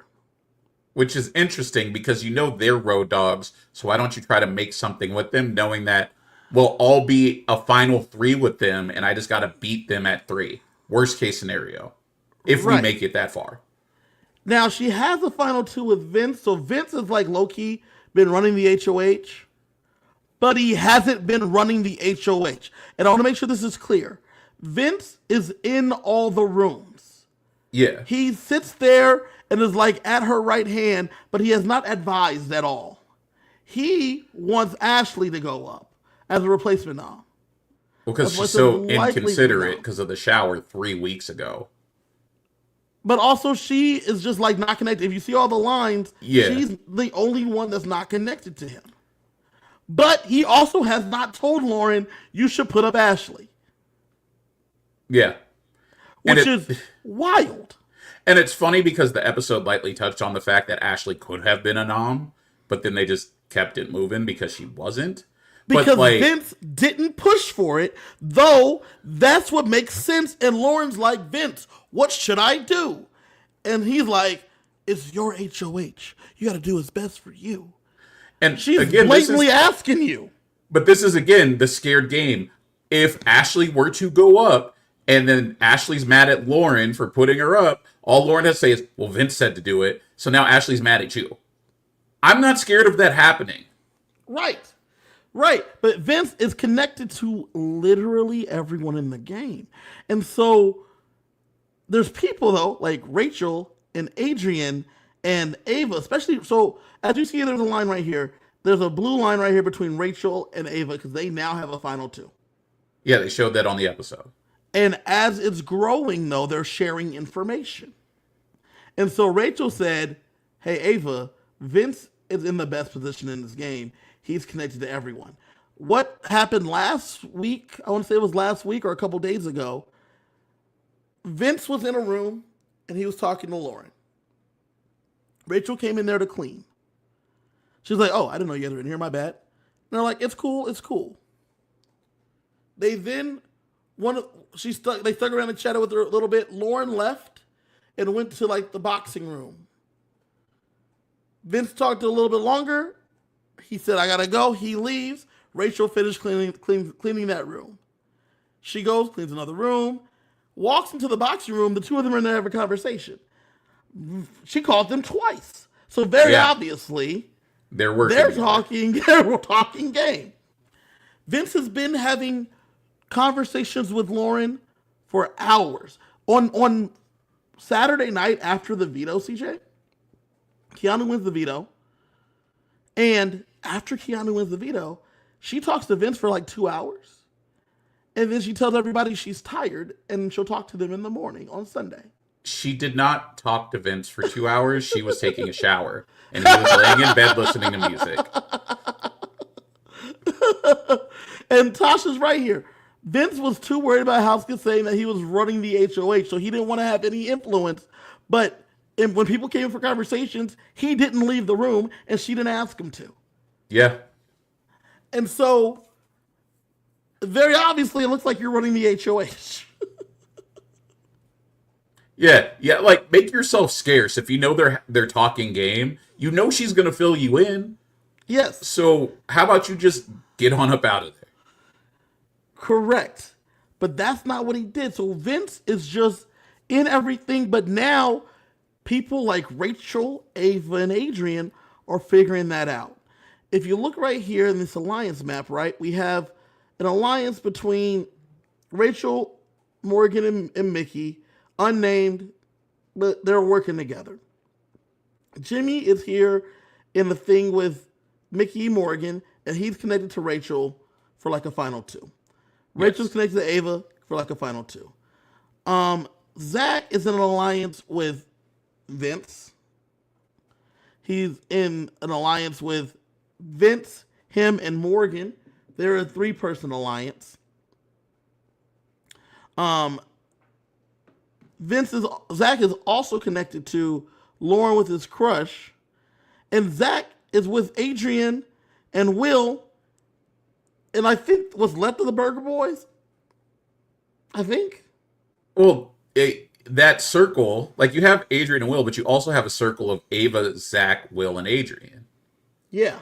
Which is interesting because you know they're road dogs, so why don't you try to make something with them, knowing that we'll all be a final 3 with them, and I just got to beat them at 3. Worst case scenario, if we make it that far. Now, she has a final 2 with Vince, so Vince is like low-key been running the HOH, but he hasn't been running the HOH. And I want to make sure this is clear. Vince is in all the rooms. Yeah. He sits there and is like at her right hand, but he has not advised at all. He wants Ashley to go up as a replacement nom. Well, because she's so inconsiderate because of the shower 3 weeks ago. But also she is just like not connected. If you see all the lines, she's the only one that's not connected to him. But he also has not told Lauren, you should put up Ashley. Yeah. Which is wild. And it's funny because the episode lightly touched on the fact that Ashley could have been a nom, but then they just kept it moving because she wasn't. Because Vince didn't push for it, though that's what makes sense. And Lauren's like, Vince, what should I do? And he's like, it's your HOH. You got to do what's best for you. And she's again, blatantly asking you. But this is, again, the scared game. If Ashley were to go up, and then Ashley's mad at Lauren for putting her up, all Lauren has to say is, well, Vince said to do it, so now Ashley's mad at you. I'm not scared of that happening. Right. But Vince is connected to literally everyone in the game. And so there's people, though, like Rachel and Adrian and Ava, especially. So as you see, there's a line right here. There's a blue line right here between Rachel and Ava because they now have a final 2. Yeah, they showed that on the episode. And as it's growing, though, they're sharing information. And so Rachel said, hey, Ava, Vince is in the best position in this game. He's connected to everyone. What happened last week, I want to say it was last week or a couple days ago, Vince was in a room and he was talking to Lauren. Rachel came in there to clean. She was like, oh, I didn't know you guys were in here, my bad. And they're like, it's cool. They then... they stuck around and chatted with her a little bit. Lauren left and went to like the boxing room. Vince talked a little bit longer. He said, I gotta go. He leaves. Rachel finished cleaning that room. She goes, cleans another room, walks into the boxing room. The 2 of them are in there having a conversation. She called them twice. So very obviously, they're working. They're talking game. Vince has been having conversations with Lauren for hours. On Saturday night after the veto, CJ, Keanu wins the veto. And after Keanu wins the veto, she talks to Vince for like 2 hours. And then she tells everybody she's tired and she'll talk to them in the morning on Sunday. She did not talk to Vince for 2 hours. She was taking a shower. And he was laying in bed listening to music. And Tasha's right here. Vince was too worried about Houska saying that he was running the HOH, so he didn't want to have any influence. But when people came for conversations, he didn't leave the room, and she didn't ask him to. Yeah. And so, very obviously, it looks like you're running the HOH. Yeah, like, make yourself scarce. If you know they're talking game, You know she's going to fill you in. Yes, So how about you just get on up out of there? correct. But that's not what he did. So Vince is just in everything, but now people like Rachel, Ava, and Adrian are figuring that out. If you look right here in this alliance map, right, we have an alliance between Rachel, Morgan, and Mickey, unnamed, but they're working together. Jimmy is here in the thing with Mickey Morgan, and he's connected to Rachel for like a final two. Rachel's Yes. connected to Ava for like a final two. Zach is in an alliance with Vince. He's in an alliance with Vince, him, and Morgan. They're a three-person alliance. Um, Zach is also connected to Lauren with his crush, and Zach is with Adrian and Will, and I think what's left of the Burger Boys. I think. Well, that circle, like you have Adrian and Will, but you also have a circle of Ava, Zach, Will, and Adrian. Yeah.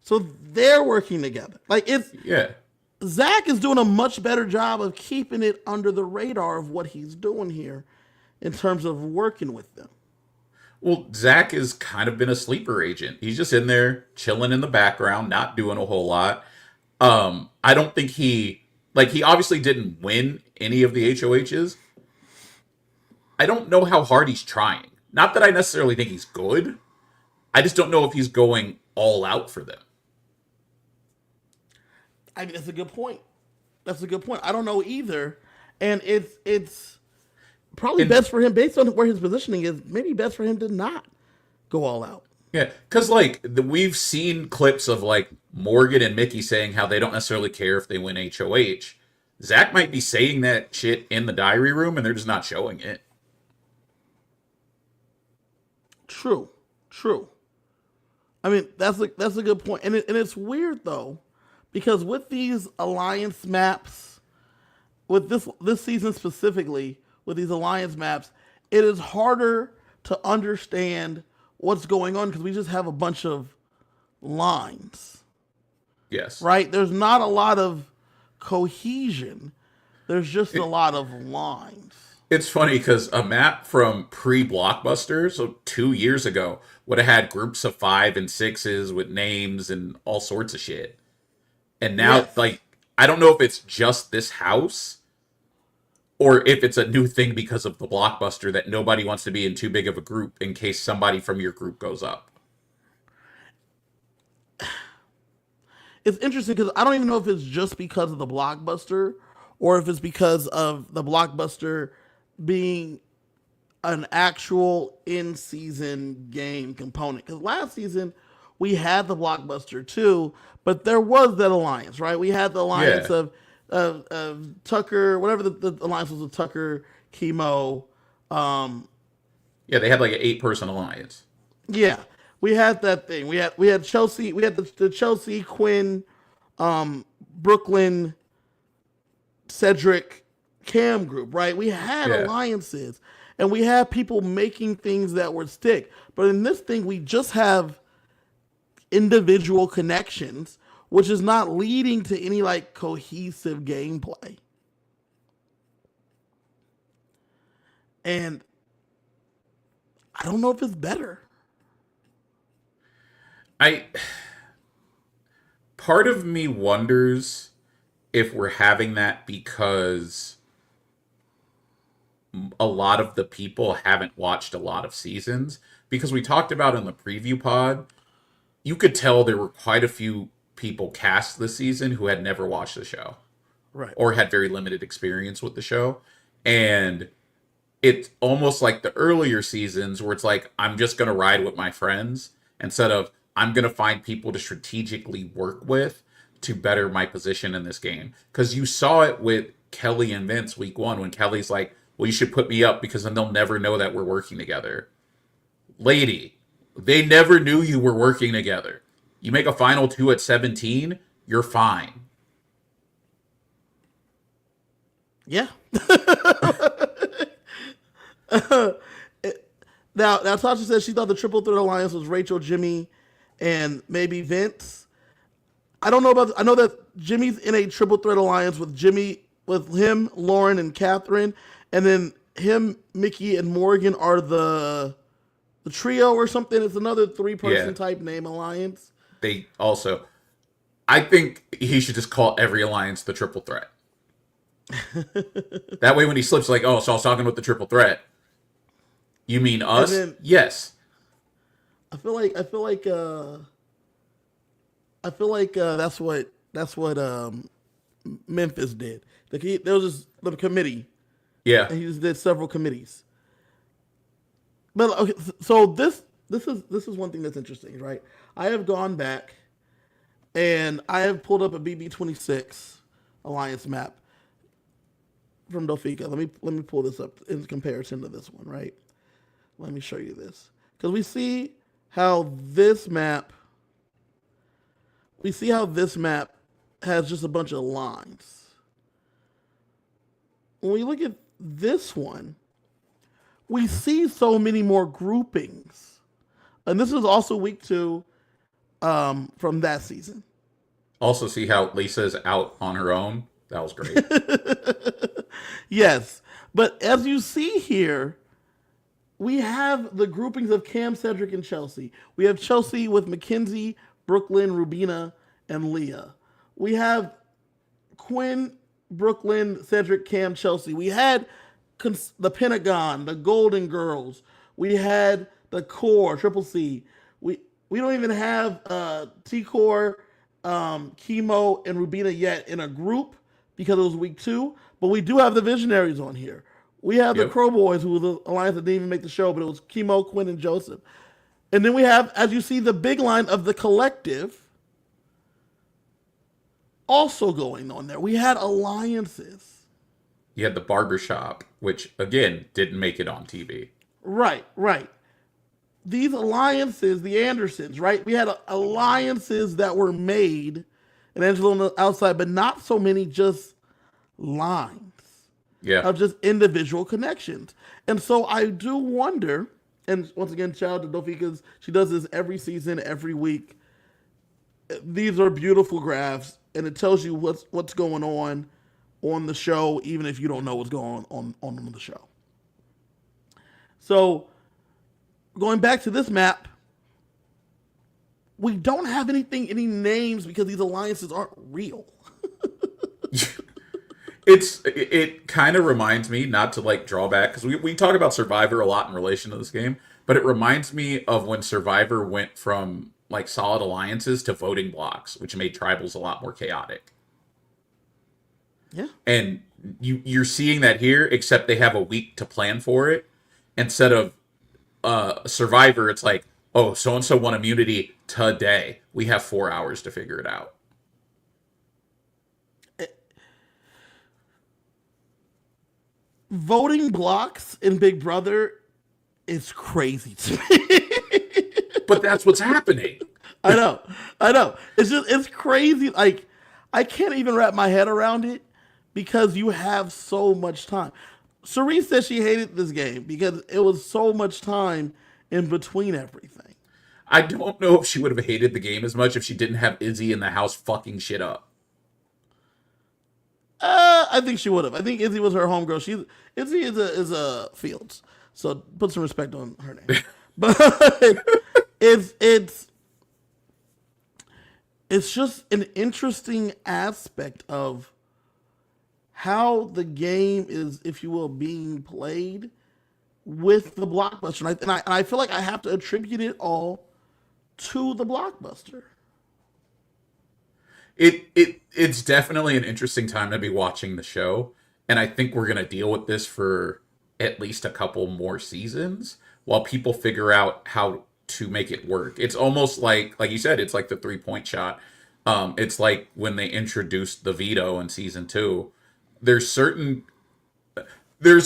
So they're working together. Like it's Yeah. Zach is doing a much better job of keeping it under the radar of what he's doing here in terms of working with them. Well, Zach has kind of been a sleeper agent. He's just in there chilling in the background, not doing a whole lot. I don't think he obviously didn't win any of the HOHs. I don't know how hard he's trying. Not that I necessarily think he's good. I just don't know if he's going all out for them. I mean, that's a good point. That's a good point. I don't know either, and it's probably And best for him based on where his positioning is. Maybe best for him to not go all out. yeah, because we've seen clips of like Morgan and Mickey saying how they don't necessarily care if they win HOH. Zach might be saying that shit in the diary room, and they're just not showing it. True, true. I mean, that's a good point, and it's weird though, because with these alliance maps, with this season specifically, with these alliance maps, it is harder to understand what's going on because we just have a bunch of lines, Yes. right? There's not a lot of cohesion. There's just a lot of lines. It's funny because a map from pre-Blockbuster, so 2 years ago, would have had groups of 5 and 6s with names and all sorts of shit. And now, Yes. I don't know if it's just this house or if it's a new thing because of the Blockbuster that nobody wants to be in too big of a group in case somebody from your group goes up. It's interesting because I don't even know if it's just because of the blockbuster or if it's because of the blockbuster being an actual in-season game component. Because last season we had the blockbuster too, but there was that alliance, right? We had the alliance Yeah. of Tucker, whatever the alliance was with Tucker, Chemo. Yeah, they had like an 8-person alliance. Yeah, we had that thing. We had Chelsea. We had the Chelsea, Quinn, Brooklyn, Cedric, Cam group. Right. We had Yeah. alliances, and we had people making things that would stick. But in this thing, we just have individual connections, which is not leading to any like cohesive gameplay. And I don't know if it's better. I Part of me wonders if we're having that because a lot of the people haven't watched a lot of seasons because we talked about in the preview pod, you could tell there were quite a few people cast this season who had never watched the show Right. or had very limited experience with the show. And it's almost like the earlier seasons where it's like, I'm just going to ride with my friends instead of I'm going to find people to strategically work with to better my position in this game. Because you saw it with Kelly and Vince week 1 when Kelly's like, well, you should put me up because then they'll never know that we're working together. Lady, they never knew you were working together. You make a final 2 at 17, you're fine. Yeah. now Tasha said she thought the triple threat alliance was Rachel, Jimmy, and maybe Vince. I don't know about. I know that Jimmy's in a triple threat alliance with him, Lauren, and Catherine, and then him, Mickey, and Morgan are the trio or something. It's another 3-person Yeah. type name alliance. They also, I think he should just call every alliance the triple threat. That way, when he slips, like, oh, so I was talking about the triple threat. You mean us? then- Yes. I feel like that's what Memphis did. There was just the committee, Yeah. and he just did several committees. But okay, so this is one thing that's interesting, right? I have gone back and I have pulled up a BB26 alliance map from Dofika. Let me pull this up in comparison to this one, right? Let me show you this because we see how this map has just a bunch of lines. When we look at this one, we see so many more groupings. And this is also week 2 from that season. Also, see how Lisa's out on her own? That was great. Yes. But as you see here, we have the groupings of Cam, Cedric, and Chelsea. We have Chelsea with Mackenzie, Brooklyn, Rubina, and Leah. We have Quinn, Brooklyn, Cedric, Cam, Chelsea. We had the Pentagon, the Golden Girls. We had the Core, Triple C. We don't even have T-Core, Chemo, and Rubina yet in a group because it was week 2. But we do have the Visionaries on here. We have the Yep. Crow Boys, who were the alliance that didn't even make the show, but it was Chemo, Quinn, and Joseph. And then we have, as you see, the big line of the Collective also going on there. We had alliances. You had the barbershop, which, again, didn't make it on TV. Right. These alliances, the Andersons, right? We had alliances that were made, and Angelo on the outside, but not so many just lines Yeah. of just individual connections. And so I do wonder, and once again, shout out to Dofi because she does this every season, every week. These are beautiful graphs, and it tells you what's going on the show, even if you don't know what's going on the show. So, going back to this map, we don't have any names because these alliances aren't real. It kind of reminds me, not to like draw back, because we talk about Survivor a lot in relation to this game, but it reminds me of when Survivor went from like solid alliances to voting blocks, which made tribals a lot more chaotic. Yeah. And you're seeing that here, except they have a week to plan for it. Instead of Survivor, it's like, oh, so and so won immunity today. We have 4 hours to figure it out. Voting blocks in Big Brother is crazy to me. But that's what's happening. I know. It's crazy. Like, I can't even wrap my head around it because you have so much time. Cerise said she hated this game because it was so much time in between everything. I don't know if she would have hated the game as much if she didn't have Izzy in the house fucking shit up. I think she would have. I think Izzy was her homegirl. Izzy is a Fields, so put some respect on her name. But it's just an interesting aspect of how the game is, if you will, being played with the blockbuster. And I feel like I have to attribute it all to the blockbuster. It's definitely an interesting time to be watching the show, and I think we're gonna deal with this for at least a couple more seasons while people figure out how to make it work. It's almost like you said, it's like the 3-point shot. It's like when they introduced the veto in season 2. There's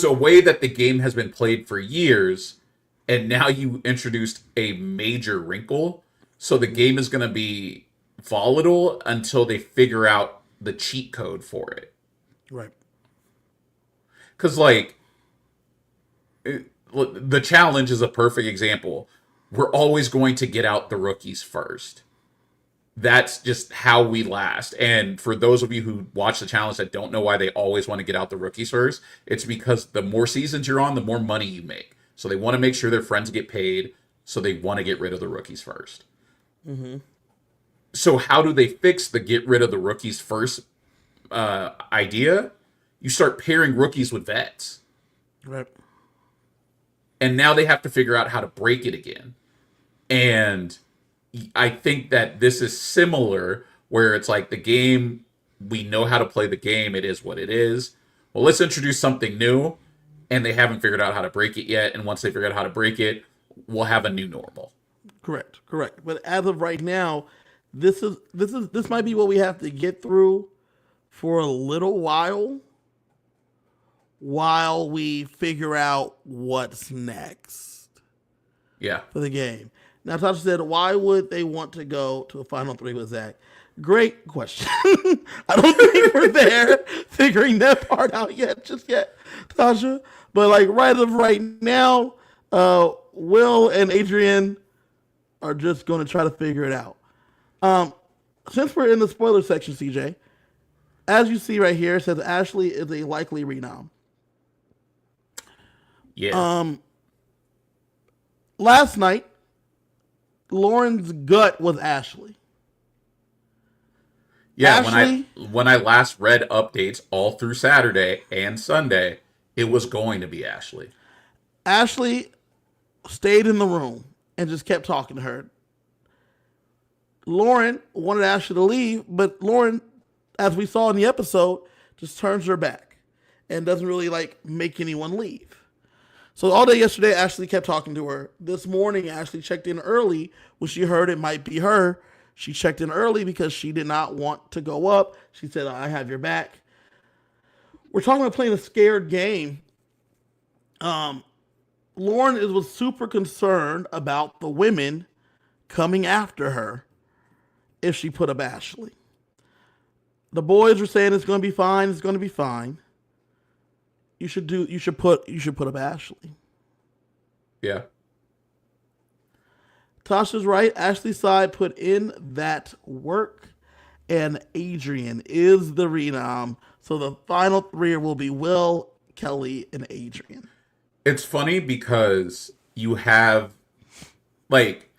a way that the game has been played for years, and now you introduced a major wrinkle, so the game is going to be volatile until they figure out the cheat code for it. Right. Because the challenge is a perfect example. We're always going to get out the rookies first. That's just how we last. And for those of you who watch the challenge that don't know why they always want to get out the rookies first, it's because the more seasons you're on, the more money you make. So they want to make sure their friends get paid. So they want to get rid of the rookies first. Mm-hmm. So how do they fix the get rid of the rookies first idea? You start pairing rookies with vets. Right. And now they have to figure out how to break it again. And I think that this is similar, where it's like the game, we know how to play the game, it is what it is. Well, let's introduce something new, and they haven't figured out how to break it yet. And once they figure out how to break it, we'll have a new normal. Correct. But as of right now, this might be what we have to get through for a little while we figure out what's next Yeah. for the game. Now, Tasha said, why would they want to go to a Final Three with Zach? Great question. I don't think we're there figuring that part out just yet, Tasha. But like right now, Will and Adrian are just going to try to figure it out. Since we're in the spoiler section, CJ, as you see right here, it says Ashley is a likely renom. Yeah. Last night, Lauren's gut was Ashley. Yeah, Ashley, when I last read updates all through Saturday and Sunday, it was going to be Ashley. Ashley stayed in the room and just kept talking to her. Lauren wanted Ashley to leave, but Lauren, as we saw in the episode, just turns her back and doesn't really like make anyone leave. So all day yesterday, Ashley kept talking to her. This morning, Ashley checked in early when she heard it might be her. She checked in early because she did not want to go up. She said, I have your back. We're talking about playing a scared game. Lauren was super concerned about the women coming after her if she put up Ashley. The boys were saying it's going to be fine. It's going to be fine. You should put up Ashley. Yeah. Tasha's right. Ashley's side put in that work, and Adrian is the renom. So the final three will be Will, Kelly, and Adrian. It's funny because you have, like,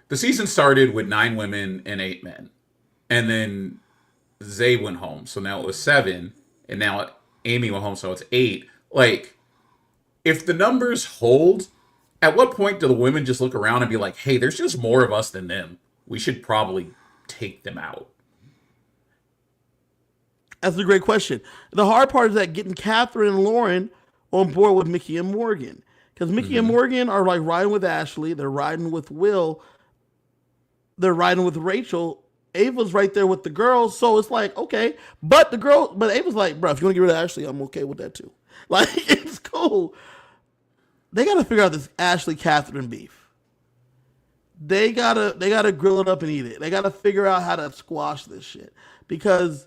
the season started with 9 women and 8 men. And then Zay went home. So now it was 7. And now Amy went home. So it's 8. Like, if the numbers hold, at what point do the women just look around and be like, hey, there's just more of us than them. We should probably take them out. That's a great question. The hard part is that getting Catherine and Lauren on board with Mickey and Morgan. Because Mickey and Morgan are like riding with Ashley. They're riding with Will. They're riding with Rachel. Ava's right there with the girls. So it's like, okay. But Ava's like, bro, if you want to get rid of Ashley, I'm okay with that too. Like, it's cool. They got to figure out this Ashley Catherine beef. They gotta grill it up and eat it. They got to figure out how to squash this shit. Because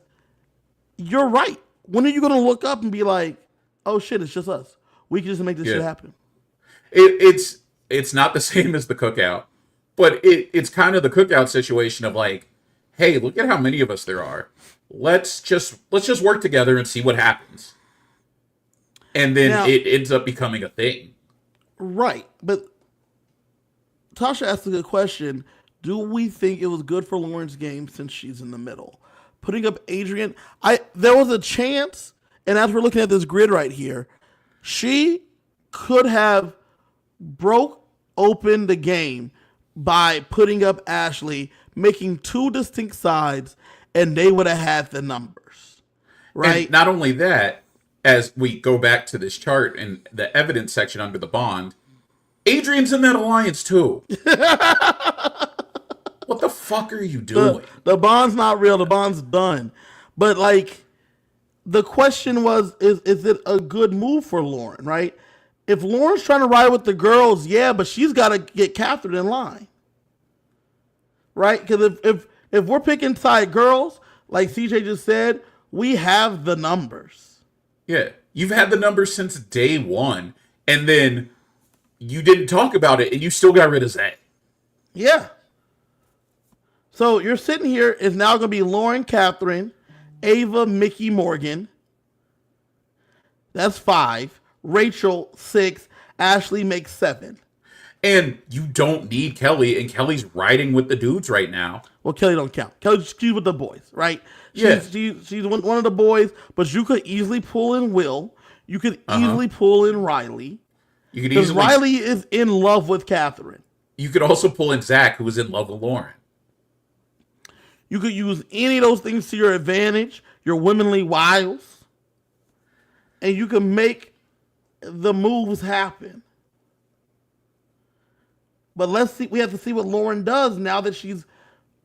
you're right. When are you going to look up and be like, oh shit, it's just us. We can just make this shit happen. It's not the same as the cookout, but it's kind of the cookout situation of like, hey, look at how many of us there are. Let's just work together and see what happens. And then it ends up becoming a thing. Right. But Tasha asked a good question. Do we think it was good for Lauren's game since she's in the middle? Putting up Adrian, there was a chance, and as we're looking at this grid right here, she could have broke open the game by putting up Ashley, making 2 distinct sides, and they would have had the numbers. Right? And not only that, as we go back to this chart and the evidence section under the bond, Adrian's in that alliance too. What the fuck are you doing? The bond's not real. The bond's done. But like, the question was, is it a good move for Lauren, right? If Lauren's trying to ride with the girls, yeah, but she's got to get Catherine in line. Right? Because if we're picking side girls, like CJ just said, we have the numbers. Yeah. You've had the numbers since day one. And then you didn't talk about it, and you still got rid of Zach. Yeah. So you're sitting here. It's now going to be Lauren, Catherine, Ava, Mickey, Morgan. That's 5. Rachel, 6. Ashley makes 7. And you don't need Kelly, and Kelly's riding with the dudes right now. Well, Kelly don't count. She's with the boys, right? Yeah. She's one of the boys, but you could easily pull in Will. You could easily pull in Riley. You could Because easily. Riley is in love with Catherine. You could also pull in Zach, who was in love with Lauren. You could use any of those things to your advantage, your womanly wiles, and you can make the moves happen. But let's see. We have to see what Lauren does now that she's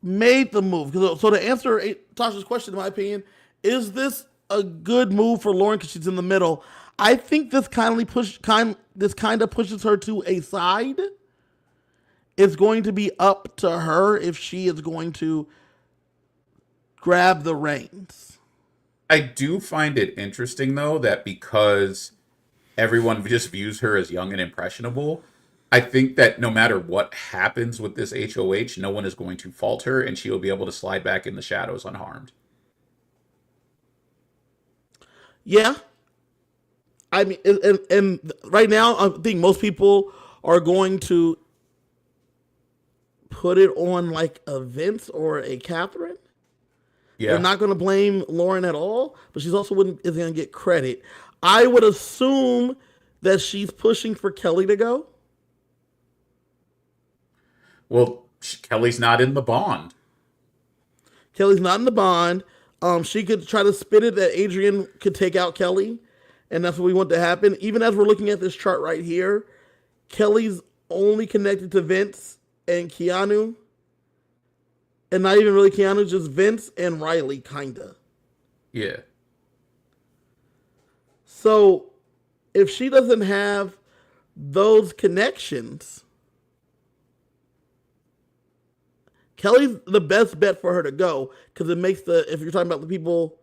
made the move. So to answer Tasha's question, in my opinion, is this a good move for Lauren because she's in the middle? I think this kind of pushes her to a side. It's going to be up to her if she is going to grab the reins. I do find it interesting, though, that because everyone just views her as young and impressionable, I think that no matter what happens with this HOH, no one is going to fault her, and she will be able to slide back in the shadows unharmed. Yeah. I mean, and right now, I think most people are going to put it on like a Vince or a Catherine. Yeah. They're not going to blame Lauren at all, but she's also is going to get credit. I would assume that she's pushing for Kelly to go. Well, Kelly's not in the bond. Kelly's not in the bond. She could try to spin it that Adrian could take out Kelly, and that's what we want to happen. Even as we're looking at this chart right here, Kelly's only connected to Vince and Keanu. And not even really Keanu, just Vince and Riley, kinda. Yeah. So, if she doesn't have those connections, Kelly's the best bet for her to go because it makes if you're talking about the people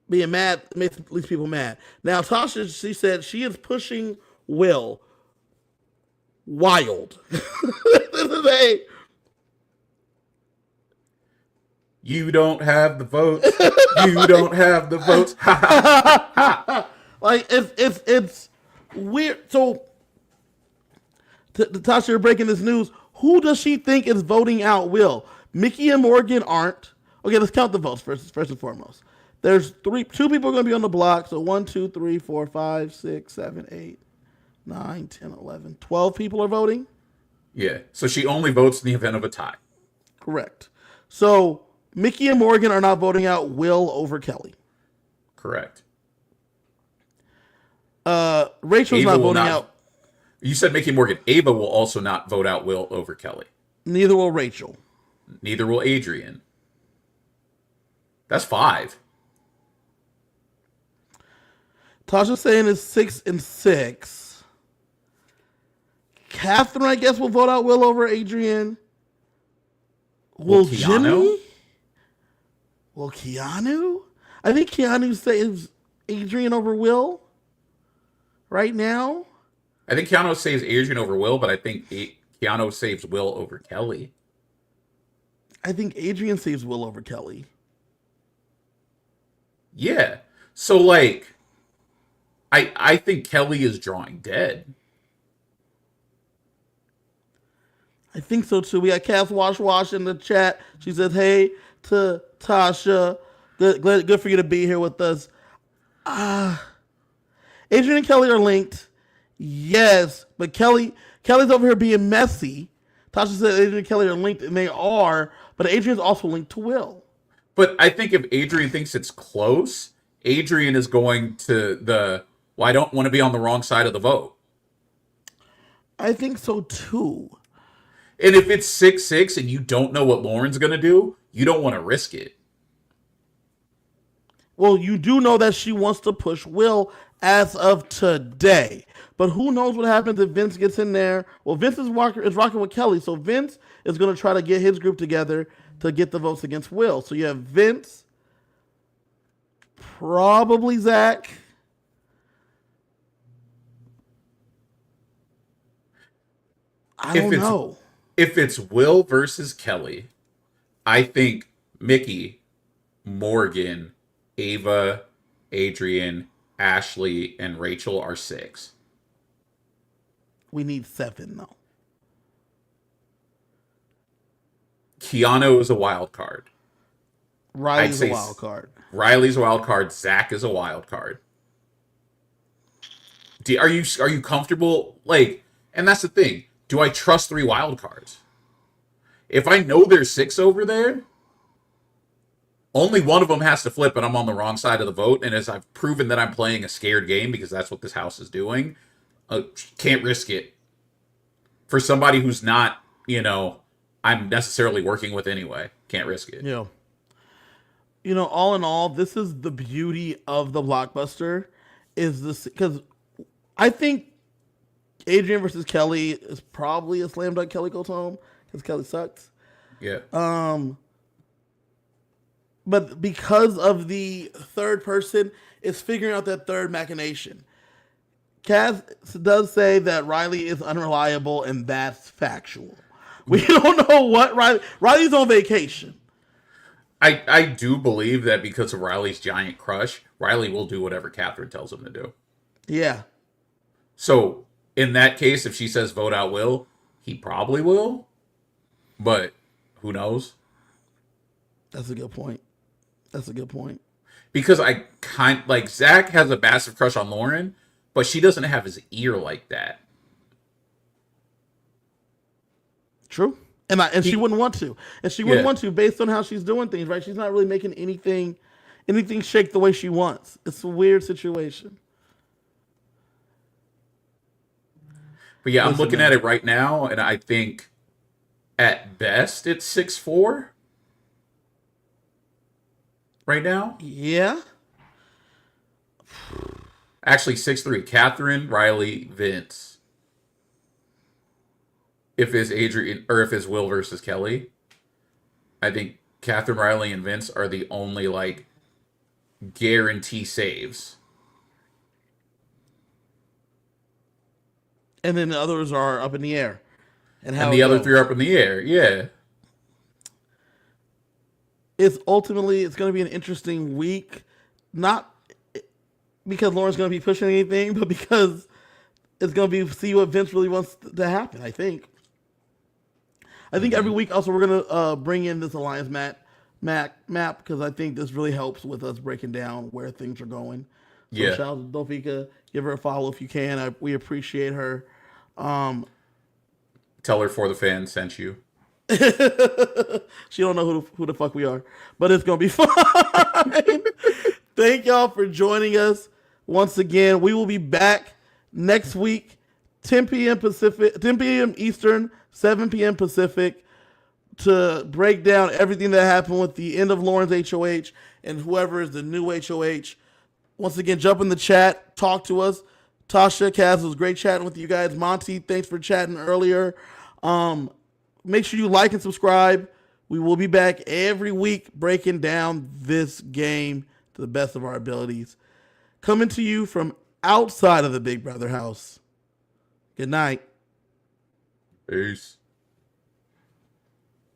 being mad, it makes at least people mad. Now, Tasha, she said she is pushing Will wild. This is a You don't have the votes. You don't have the votes. like it's weird. So, Tasha, you're breaking this news. Who does she think is voting out Will? Mickey and Morgan aren't. Okay, let's count the votes first and foremost. There's 2 people are going to be on the block. So 1, 2, 3, 4, 5, 6, 7, 8, 9, 10, 11, 12 people are voting. Yeah. So she only votes in the event of a tie. Correct. So Mickey and Morgan are not voting out Will over Kelly. Correct. Rachel's not voting out. You said Mickey Morgan. Ava will also not vote out Will over Kelly. Neither will Rachel. Neither will Adrian. That's 5. Tasha's saying it's 6 and 6. Catherine, I guess, will vote out Will over Adrian. Will Jimmy? Will Keanu? I think Keanu saves Adrian over Will right now. I think Keanu saves Adrian over Will, but I think Keanu saves Will over Kelly. I think Adrian saves Will over Kelly. Yeah. So, like, I think Kelly is drawing dead. I think so, too. We got Cass Wash in the chat. She says, hey to Tasha. Good for you to be here with us. Adrian and Kelly are linked. Yes, but Kelly's over here being messy. Tasha said Adrian and Kelly are linked, and they are, but Adrian's also linked to Will. But I think if Adrian thinks it's close, Adrian is going to well, I don't want to be on the wrong side of the vote. I think so, too. And if it's 6-6 and you don't know what Lauren's going to do, you don't want to risk it. Well, you do know that she wants to push Will as of today. But who knows what happens if Vince gets in there. Well, Vince is rocking with Kelly, so Vince is going to try to get his group together to get the votes against Will. So you have Vince, probably Zach, I if don't it's know. if it's Will versus Kelly, I think Mickey, Morgan, Ava, Adrian, Ashley, and Rachel are 6. We need 7 though. Keanu is a wild card. I'd Riley's a say wild card. Riley's a wild card. Zach is a wild card. Are you comfortable? Like, and that's the thing. Do I trust 3 wild cards? If I know there's 6 over there, only one of them has to flip, and I'm on the wrong side of the vote. And as I've proven that I'm playing a scared game because that's what this house is doing, can't risk it for somebody who's not, I'm necessarily working with anyway. Can't risk it. Yeah. All in all, this is the beauty of the blockbuster. Is this because I think Adrian versus Kelly is probably a slam dunk. Kelly goes home because Kelly sucks. Yeah. But because of the third person, it's figuring out that third machination. Cass does say that Riley is unreliable, and that's factual. We don't know what Riley's on vacation. I do believe that because of Riley's giant crush, Riley will do whatever Catherine tells him to do. Yeah. So in that case, if she says vote out Will, he probably will. But who knows? That's a good point. Because I Zach has a massive crush on Lauren, but she doesn't have his ear like that. True. And she wouldn't want to. And she wouldn't Yeah. want to based on how she's doing things, right? She's not really making anything shake the way she wants. It's a weird situation. But yeah, I'm Listen, looking man. at it right now, and I think at best it's 6-4 right now. Yeah. Actually, 6-3. Catherine, Riley, Vince. If it's Adrian or if it's Will versus Kelly, I think Catherine, Riley, and Vince are the only guarantee saves. And then the others are up in the air. And how And it the other goes. 3 are up in the air. Yeah. It's going to be an interesting week, not because Lauren's going to be pushing anything, but because it's going to be see what Vince really wants to happen. I think every week also we're going to bring in this alliance map because I think this really helps with us breaking down where things are going. So Yeah. shout out to Dofika. Give her a follow if you can. We appreciate her. Tell her For the Fans sent you. She don't know who the fuck we are, but it's gonna be fine. Thank y'all for joining us once again. We will be back next week, 10 p.m. Pacific, 10 p.m. Eastern, 7 p.m. Pacific, to break down everything that happened with the end of Lauren's HOH and whoever is the new HOH. Once again, jump in the chat, talk to us. Tasha, Kaz, it was great chatting with you guys. Monty, thanks for chatting earlier. Make sure you like and subscribe. We will be back every week breaking down this game to the best of our abilities. Coming to you from outside of the Big Brother house. Good night. Peace.